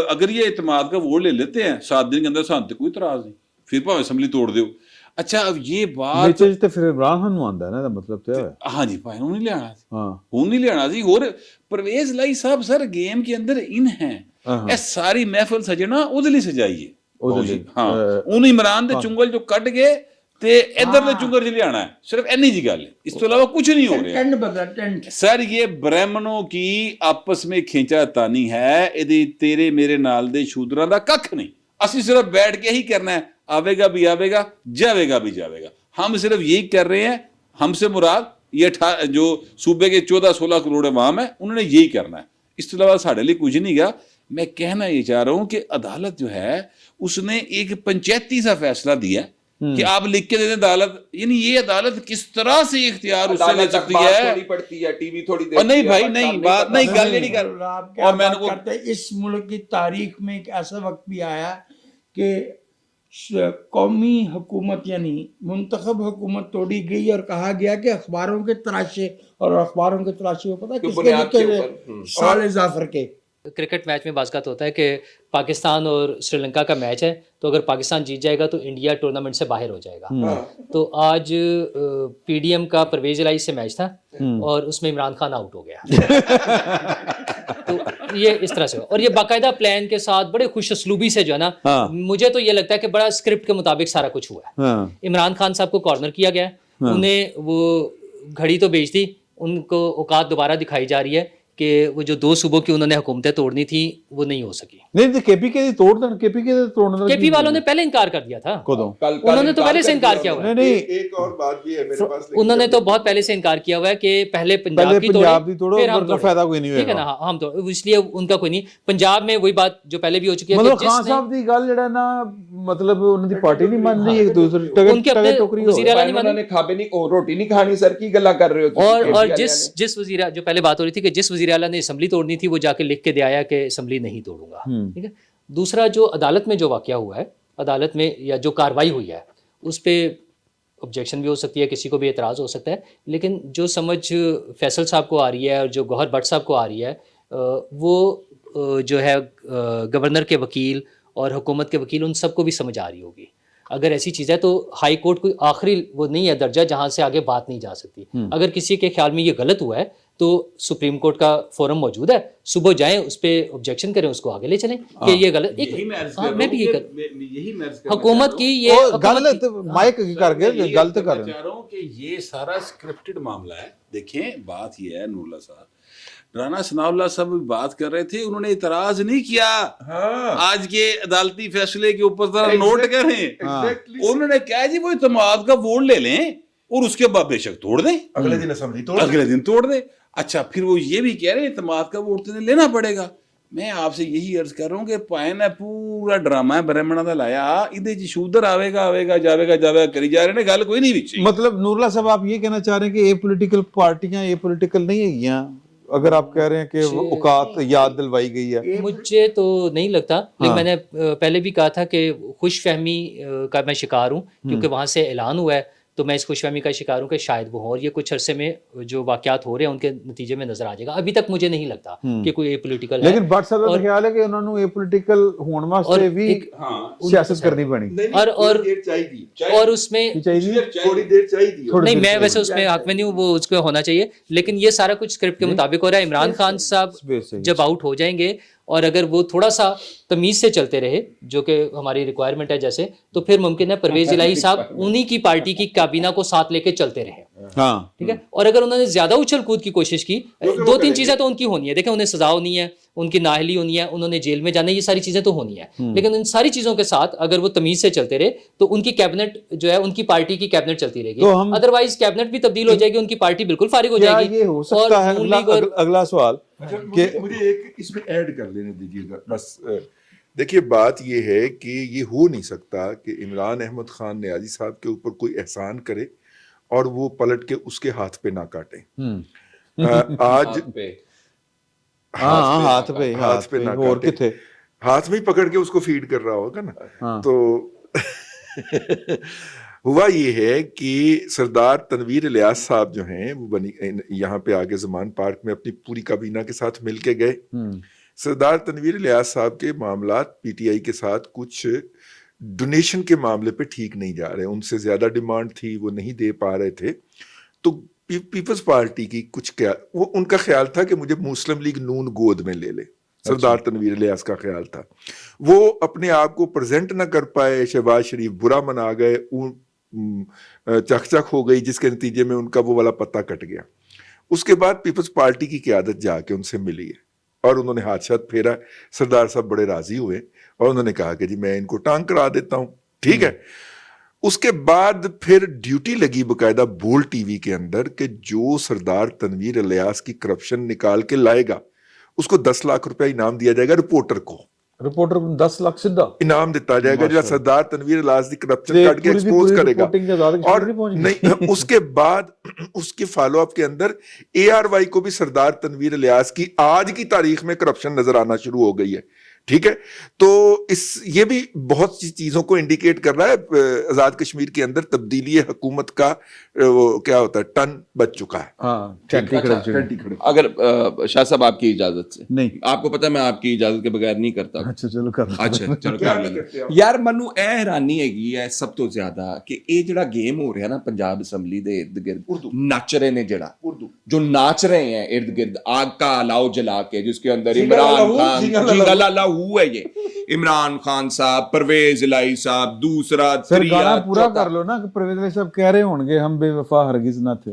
اگر یہ اعتماد کا ووٹ لے لیتے ہیں 7 دن کے اندر, سانتے کوئی اعتراض نہیں, پھر پاویں اسمبلی توڑ دیو. اچھا اب یہ بات تے پھر عمران خان نو آندا ہے نا, مطلب تے ہاں جی بھائی انہوں نہیں لے آنا, ہوں نہیں لے آنا جی. اور پرویز لائی صاحب سر گیم کے اندر ان ہیں, اے ساری محفل سجنا او دے لئی سجائیے, ہاں انہوں عمران دے چنگل جو کٹ گئے تے ادھر دے چنگر چ لے آنا ہے, صرف اینی جی گل ہے, اس تو علاوہ کچھ نہیں ہو رہا. سر یہ برہمنوں کی آپس میں کھینچا تانی ہے, ادھی تیرے میرے نال دے شودراں دا ککھ نہیں, اسی صرف بیٹھ کے ہی کرنا ہے, آوے گا بھی آوے گا, جاوے گا بھی جاوے گا. ہم صرف یہی کر رہے ہیں, ہم سے مراد یہ جو صوبے کے 14-16 کروڑ عوام ہے انہوں نے یہی کرنا ہے, اس کے علاوہ ساڑھے لیے کچھ نہیں گا. میں کہنا یہ چاہ رہا ہوں کہ عدالت جو ہے اس نے ایک پنچایتی سا فیصلہ دیا کہ آپ لکھ کے دے دیں عدالت, یعنی یہ عدالت کس طرح سے اختیار اس سے لے سکتی ہے. اور نہیں بھائی نہیں بات نہیں گل نہیں کر, اور میں نے اس ملک کی تاریخ میں ایک ایسا وقت بھی آیا کہ قومی حکومت یعنی منتخب حکومت توڑی گئی اور کہا گیا کہ اخباروں کے تراشے, اور اخباروں کے تراشے کو پتہ کس کے لکھے ہوئے, سال ظافر کے. کرکٹ میچ میں بعض اوقات ہوتا ہے کہ پاکستان اور سری لنکا کا میچ ہے, تو اگر پاکستان جیت جائے گا تو انڈیا ٹورنامنٹ سے باہر ہو جائے گا. تو آج پی ڈی ایم کا پرویز الہی سے میچ تھا اور اس میں عمران خان آؤٹ ہو گیا. تو یہ اس طرح سے, اور یہ باقاعدہ پلان کے ساتھ بڑے خوش اسلوبی سے جو ہے نا, مجھے تو یہ لگتا ہے کہ بڑا اسکرپٹ کے مطابق سارا کچھ ہوا ہے. عمران خان صاحب کو کارنر کیا گیا, انہیں وہ گھڑی تو بیچ دی, ان کو اوقات دوبارہ دکھائی جا رہی ہے کہ وہ جو 2 صوبوں کی انہوں نے حکومتیں توڑنی تھی وہ نہیں ہو سکی. نہیں کے پی کے توڑ دیں, کے پی کے توڑنا, کے پی والوں نے پہلے انکار کر دیا تھا, انہوں نے تو پہلے سے انکار کیا ہوا ہے. ایک اور بات بھی ہے میرے پاس, انہوں نے تو بہت پہلے سے انکار کیا ہوا ہے کہ پہلے پنجاب کی توڑو پھر ہم فائدہ کوئی نہیں ٹھیک ہے نا, ہم تو اس لیے ان کا کوئی نہیں. پنجاب میں وہی بات جو پہلے بھی ہو چکی ہے, مطلب خان صاحب دی گل جڑا نا, مطلب انہاں دی پارٹی نہیں مان رہی, ایک دوسرے ان کے اپنے وزیر اعلیٰ نہیں انہوں نے کھابے نہیں روٹی نہیں کھانی, سر کی گلا کر رہے ہو. اور جس وزیر جو پہلے بات ہو رہی تھی کہ جس وزیر اعلیٰ نے اسمبلی توڑنی تھی وہ جا کے لکھ کے دے آیا کہ اسمبلی نہیں توڑوں گا, ٹھیک ہے. دوسرا جو عدالت میں جو واقعہ ہوا ہے, عدالت میں یا جو کاروائی ہوئی ہے اس پہ آبجیکشن بھی ہو سکتی ہے, کسی کو بھی اعتراض ہو سکتا ہے, لیکن جو سمجھ فیصل صاحب کو آ رہی ہے اور جو گوہر بٹ صاحب کو آ رہی ہے, وہ جو ہے گورنر کے وکیل اور حکومت کے وکیل ان سب کو بھی سمجھ آ رہی ہوگی. اگر ایسی چیز ہے تو ہائی کورٹ کوئی آخری وہ نہیں ہے درجہ جہاں سے آگے بات نہیں جا سکتی. اگر کسی کے خیال میں یہ غلط ہوا ہے تو سپریم کورٹ کا فورم موجود ہے, صبح جائیں اس پہ آبجیکشن کریں, اس کو آگے لے چلیں کہ یہ غلط. میں بھی یہ حکومت کی یہ غلط مائک کر کے غلط کر رہے ہیں. چاہ رہا ہوں کہ یہ سارا اسکرپٹڈ معاملہ ہے. دیکھیں بات یہ ہے, نور اللہ صاحب, رانا ثناء اللہ صاحب بات کر رہے تھے, انہوں نے اعتراض نہیں کیا آج کے عدالتی فیصلے کے اوپر ذرا نوٹ کریں. انہوں نے کہا جی وہ اعتماد کا ووٹ لے لیں اور اس کے بعد بے شک توڑ دیں, اگلے دن اسمبلی اگلے دن توڑ دیں. اچھا پھر وہ یہ بھی کہہ رہے ہیں اعتماد کا ووٹ تو لینا پڑے گا. میں آپ سے یہی عرض کر رہا ہوں کہ پائن ہے پورا ڈرامہ ہے برہمنا دا لایا, ادھے جی شودر آوے گا جاوے گا کری جا رہے ہیں, گل کوئی نہیں بچی. مطلب نور اللہ صاحب آپ یہ کہنا چاہ رہے ہیں کہ یہ پولیٹیکل پارٹیاں یہ پولیٹیکل نہیں ہے گیاں, اگر آپ کہہ رہے ہیں کہ اوقات یاد دلوائی گئی ہے؟ مجھے تو نہیں لگتا, لیکن میں نے پہلے بھی کہا تھا کہ خوش فہمی کا میں شکار ہوں, کیونکہ وہاں سے اعلان ہوا ہے تو میں اس خوش فہمی کا شکار ہوں کہ شاید وہ ہوں, اور یہ کچھ عرصے میں جو واقعات ہو رہے ہیں ان کے نتیجے میں نظر آ جائے گا. ابھی تک مجھے نہیں لگتا کہ کوئی پولیٹیکل ہے. لیکن بٹ صاحب کا خیال ہے کہ انہوں نے پولیٹیکل ہون واسطے بھی سیاست کرنی پڑی, اور اس میں تھوڑی دیر چاہیے. نہیں, میں ویسے اس میں حق میں نہیں ہوں, وہ اس کو ہونا چاہیے, لیکن یہ سارا کچھ اسکرپٹ کے مطابق ہو رہا ہے. عمران خان صاحب جب آؤٹ ہو جائیں گے اور اگر وہ تھوڑا سا تمیز سے چلتے رہے, جو کہ ہماری ریکوائرمنٹ ہے جیسے, تو پھر ممکن ہے پرویز الہی صاحب انہی کی پارٹی کی کابینہ کو ساتھ لے کے چلتے رہے. ہاں ٹھیک ہے. اور اگر انہوں نے زیادہ اچھل کود کی کوشش کی, 2-3 چیزیں تو ان کی ہونی ہے. دیکھیں, انہیں سزا ہونی ہے, ان کی نااہلی ہونی ہے, انہوں نے جیل میں جانا ہے, یہ ساری چیزیں تو ہونی ہے. لیکن ان ساری چیزوں کے ساتھ اگر وہ تمیز سے چلتے رہے تو ان کی کیبنٹ جو ہے, ان کی پارٹی کی کیبنٹ چلتی رہے گی. ادروائز کیبنٹ بھی تبدیل ہو جائے گی, ان کی پارٹی بالکل فارغ ہو جائے گی. یہ ہو سکتا ہے اگلا سوال کہ مجھے ایک اس میں ایڈ کر لینے دیجیے گا بس. دیکھیے, بات یہ ہے کہ یہ ہو نہیں سکتا کہ عمران احمد خان نیازی صاحب کے اوپر کوئی احسان کرے اور وہ پلٹ کے اس کے ہاتھ پہ نہ کاٹیں. آج ہاتھ پہ نہ اور کتنے ہاتھ میں ہی پکڑ کے اس کو فیڈ کر رہا ہوگا نا. تو ہوا یہ ہے کہ سردار تنویر الیاس صاحب جو ہیں وہ یہاں پہ آگے زمان پارک میں اپنی پوری کابینہ کے ساتھ مل کے گئے. سردار تنویر الیاس صاحب کے معاملات پی ٹی آئی کے ساتھ کچھ ڈونیشن کے معاملے پہ ٹھیک نہیں جا رہے, ان سے زیادہ ڈیمانڈ تھی, وہ نہیں دے پا رہے تھے. تو پیپلز پارٹی کی وہ ان کا خیال تھا کہ مجھے مسلم لیگ نون گود میں لے لے. سردار تنویر الیاس کا خیال تھا, وہ اپنے آپ کو پریزنٹ نہ کر پائے, شہباز شریف برا منا گئے, چک چک ہو گئی, جس کے نتیجے میں ان کا وہ والا پتہ کٹ گیا. اس کے بعد پیپلز پارٹی کی قیادت جا کے ان سے ملی ہے اور انہوں نے ہاتھ شاتھ پھیرا. سردار صاحب بڑے راضی ہوئے اور انہوں نے کہا کہ جی میں ان کو ٹانگ کرا دیتا ہوں, ٹھیک ہے. اس کے بعد پھر ڈیوٹی لگی باقاعدہ بول ٹی وی کے اندر کہ جو سردار تنویر الیاس کی کرپشن نکال کے لائے گا اس کو 10 لاکھ روپے انعام دیا جائے گا. رپورٹر کو 10 لاکھ سیدھا انعام دیتا جائے گا جو سردار تنویر الیاس کی کرپشن کاٹ کے ایکسپوز کرے گا. اور نہیں, اس کے بعد اس کے فالو اپ کے اندر اے آر وائی کو بھی سردار تنویر الیاس کی آج کی تاریخ میں کرپشن نظر آنا شروع ہو گئی ہے. ٹھیک ہے, تو یہ بھی بہت سی چیزوں کو انڈیکیٹ کر رہا ہے. آزاد کشمیر کے اندر تبدیلی حکومت کا وہ کیا ہوتا ہے, ٹن بچ چکا ہے. اگر شاہ صاحب آپ کی اجازت سے, نہیں آپ کو پتا میں آپ کی اجازت کے بغیر نہیں کرتا. اچھا چلو کر یار منو اے حیرانی ਹੈਗੀ ਹੈ ਸਭ ਤੋਂ ਜ਼ਿਆਦਾ ਕਿ ਇਹ ਜਿਹੜਾ ਗੇਮ ਹੋ ਰਿਹਾ ਨਾ ਪੰਜਾਬ ਅਸੈਂਬਲੀ ਦੇ ਇਰਦ ਗਿਰਦ ਨੱਚ ਰਹੇ ਨੇ, ਜਿਹੜਾ ਜੋ ਨਾਚ ਰਹੇ ہیں ارد گرد آگ کا الاؤ جلا کے, جس کے اندر عمران خان جنگلا لاہو ہے, یہ عمران خان صاحب, پرویز الہی صاحب, دوسرا گانا پورا کر لو نا کہ پرویز الہی صاحب کہہ رہے ہوں گے ہم بے وفا ہرگز نہ تھے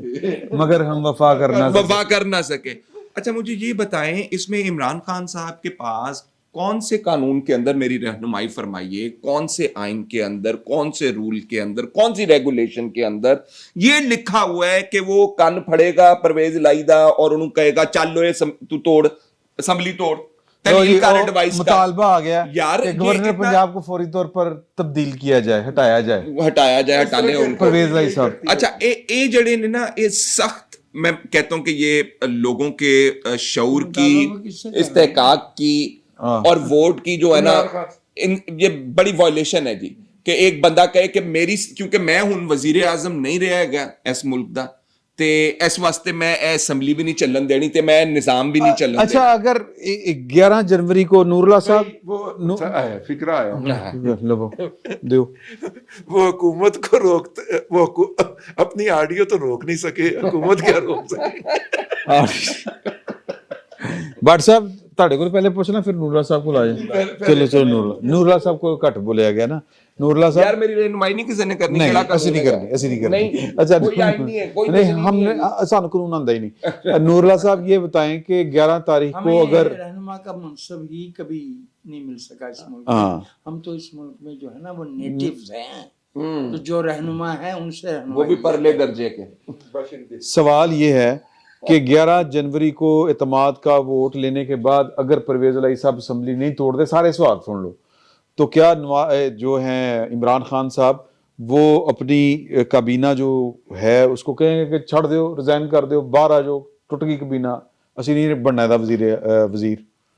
مگر ہم وفا کر نہ سکے. اچھا مجھے یہ بتائیں, اس میں عمران خان صاحب کے پاس کون سے قانون کے اندر, میری رہنمائی فرمائیے, کون سے آئین کے اندر, کون سے رول کے اندر, کون سی ریگولیشن کے اندر یہ لکھا ہوا ہے کہ وہ کن پھڑے گا پرویز الہی دا اور انہوں کہے گا چل لو تو توڑ اسمبلی توڑ, مطالبہ آ گیا کہ گورنر پنجاب کو فوری طور پر تبدیل کیا جائے, ہٹایا جائے ہٹانے پرویز الہی صاحب. اچھا یہ جڑے نے نا, یہ سخت میں کہتا ہوں کہ یہ لوگوں کے شعور کی, استحقاق کی اور ووٹ کی جو ہے نا, یہ بڑی وائلیشن ہے جی. کہ ایک بندہ کہے کہ میری, کیونکہ میں ہوں وزیر اعظم نہیں رہا گا اس ملک دا, تے اس واسطے میں اسمبلی بھی نہیں چلن دینی, تے میں نظام بھی نہیں چلن دینی. اچھا اگر 11 جنوری کو نور اللہ صاحب وہ فکرہ آیا دیو, وہ حکومت کو روکتے, وہ اپنی آڈیو تو روک نہیں سکے, حکومت کیا روک سکے. بٹ صاحب تھوڑے کو پہلے پوچھنا پھر نور اللہ صاحب کو لائے. چلو نور اللہ صاحب کو گھٹ بولیا گیا نا. نور اللہ صاحب یار میری رہنمائی نہیں کسی نے کرنی, نہیں ایسی نہیں کرنی. اچھا نہیں, ہم نے سانو قانون آندا ہی نہیں. نور اللہ صاحب یہ بتائیں کہ 11 تاریخ کو اگر رہنما کا منصب ہی کبھی نہیں مل سکا اس ملک میں, ہم تو اس ملک میں جو ہے نا وہ نیٹیوز ہیں, تو جو رہنما ہیں ان سے وہ بھی پرلے درجے کے. سوال یہ ہے کہ 11 جنوری کو اعتماد کا ووٹ لینے کے بعد اگر پرویز الہی صاحب اسمبلی نہیں توڑ دے, سارے سوال سن لو, تو کیا جو ہیں عمران خان صاحب وہ اپنی کابینہ جو ہے اس کو کہیں گے کہ چھڑ دیو, ریزائن کر دیو, باہر آ جاؤ, ٹوٹ گئی کابینہ, اسی نہیں بننا ہے وزیر.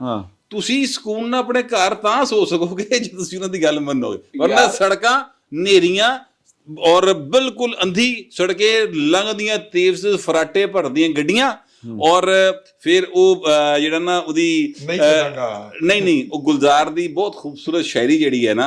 ਹਾਂ, ਤੁਸੀਂ ਸਕੂਨ ਨਾਲ ਆਪਣੇ ਘਰ ਤਾਂ ਸੋ ਸਕੋਗੇ ਜੇ ਤੁਸੀਂ ਉਹਨਾਂ ਦੀ ਗੱਲ ਮੰਨੋਗੇ। ਵਰਨਾ ਸੜਕਾਂ ਨੇਰੀਆਂ ਔਰ ਬਿਲਕੁਲ ਅੰਧੀ ਸੜਕੇ ਲੰਘਦੀਆਂ, ਤੇਜ਼ ਫਰਾਟੇ ਭਰਦੀਆਂ ਗੱਡੀਆਂ ਔਰ ਫਿਰ ਉਹ ਜਿਹੜਾ ਨਾ ਉਹਦੀ ਨਹੀਂ ਉਹ ਗੁਲਜ਼ਾਰ ਦੀ ਬਹੁਤ ਖੂਬਸੂਰਤ ਸ਼ਾਇਰੀ ਜਿਹੜੀ ਹੈ ਨਾ,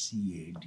CAD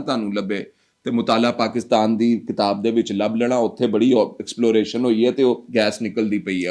ਤੁਹਾਨੂੰ ਲੱਭੇ ਤੇ ਮੁਤਾਲਾ ਪਾਕਿਸਤਾਨ ਦੀ ਕਿਤਾਬ ਦੇ ਵਿੱਚ ਲੱਭ ਲੈਣਾ, ਉੱਥੇ ਬੜੀ ਐਕਸਪਲੋਰੇਸ਼ਨ ਹੋਈ ਹੈ ਤੇ ਉਹ ਗੈਸ ਨਿਕਲਦੀ ਪਈ ਹੈ,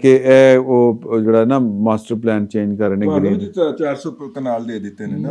ਕਿ ਇਹ ਉਹ ਜਿਹੜਾ ਨਾ ਮਾਸਟਰ ਪਲਾਨ ਚੇਂਜ ਕਰ ਰਹੇ ਨੇ ਤੁਹਾਨੂੰ green। ਵੀ 400 ਕਨਾਲ ਦੇ ਦਿੱਤੇ ਨੇ ਨਾ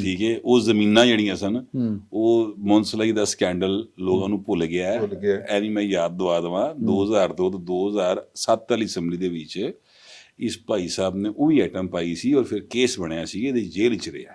ਠੀਕ ਹੈ, ਉਹ ਜ਼ਮੀਨਾਂ ਜਿਹੜੀਆਂ ਸਨ ਉਹ ਮੁਨਸਲਾਈ ਦਾ ਸਕੈਂਡਲ ਲੋਕਾਂ ਨੂੰ ਭੁੱਲ ਗਿਆ ਹੈ। ਐਨੀ ਮੈਂ ਯਾਦ ਦਵਾ ਦੇਵਾਂ 2002 ਤੋਂ 2007 ਵਾਲੀ ਅਸੈਂਬਲੀ ਦੇ ਵਿੱਚ ਇਸ ਭਾਈ ਸਾਹਿਬ ਨੇ ਉਹ ਵੀ ਆਈਟਮ ਪਾਈ ਸੀ ਔਰ ਫਿਰ ਕੇਸ ਬਣਿਆ ਸੀ, ਇਹਦੇ ਜੇਲ੍ਹ 'ਚ ਰਿਹਾ।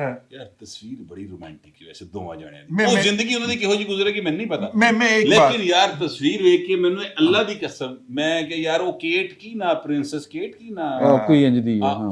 ਯਾਰ। ਤਸਵੀਰ ਬੜੀ ਰੋਮਾਂਟਿਕ ਹੈ ਵੈਸੇ ਦੋਵਾਂ ਜਣਿਆਂ ਦੀ, ਉਹ ਜ਼ਿੰਦਗੀ ਉਹਨਾਂ ਦੀ ਕਿਹੋ ਜਿਹੀ ਗੁਜ਼ਰੇਗੀ ਮੈਨੂੰ ਨਹੀਂ ਪਤਾ, ਲੇਕਿਨ ਯਾਰ ਤਸਵੀਰ ਵੇਖ ਕੇ ਮੈਨੂੰ ਅੱਲਾ ਦੀ ਕਸਮ ਮੈਂ ਕਿ ਯਾਰ ਉਹ ਕੇਟ ਕੀ ਨਾ ਪ੍ਰਿੰਸੈਸ ਕੇਟ ਕੀ ਨਾ ਕੋਈ ਇੰਜ ਦੀ ਹੈ,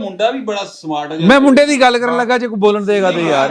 ਮੁੰਡਾ ਵੀ ਬੜਾ ਸਮਾਰਟ ਹੈ। ਮੈਂ ਮੁੰਡੇ ਦੀ ਗੱਲ ਕਰਨ ਲੱਗਾ ਜੇ ਕੋਈ ਬੋਲਣ ਦੇਗਾ ਤੇ ਯਾਰ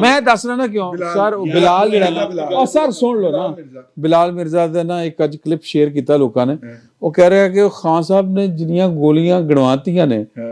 ਮੈਂ ਦੱਸ ਰਿਹਾ ਨਾ ਕਿਉਂ ਸਰ ਬਿਲਾਲ ਜਿਹੜਾ ਨਾ ਸਰ ਸੁਣ ਲਓ ਨਾ, ਬਿਲਾਲ ਮਿਰਜ਼ਾ ਦਾ ਨਾ ਇੱਕ ਅੱਜ ਕਲਿੱਪ ਸ਼ੇਅਰ ਕੀਤਾ ਲੋਕਾਂ ਨੇ, ਉਹ ਕਹਿ ਰਿਹਾ ਕਿ ਖਾਨ ਸਾਹਿਬ ਨੇ ਜਿੰਨੀਆਂ ਗੋਲੀਆਂ ਗਣਵਾਤੀਆਂ ਨੇ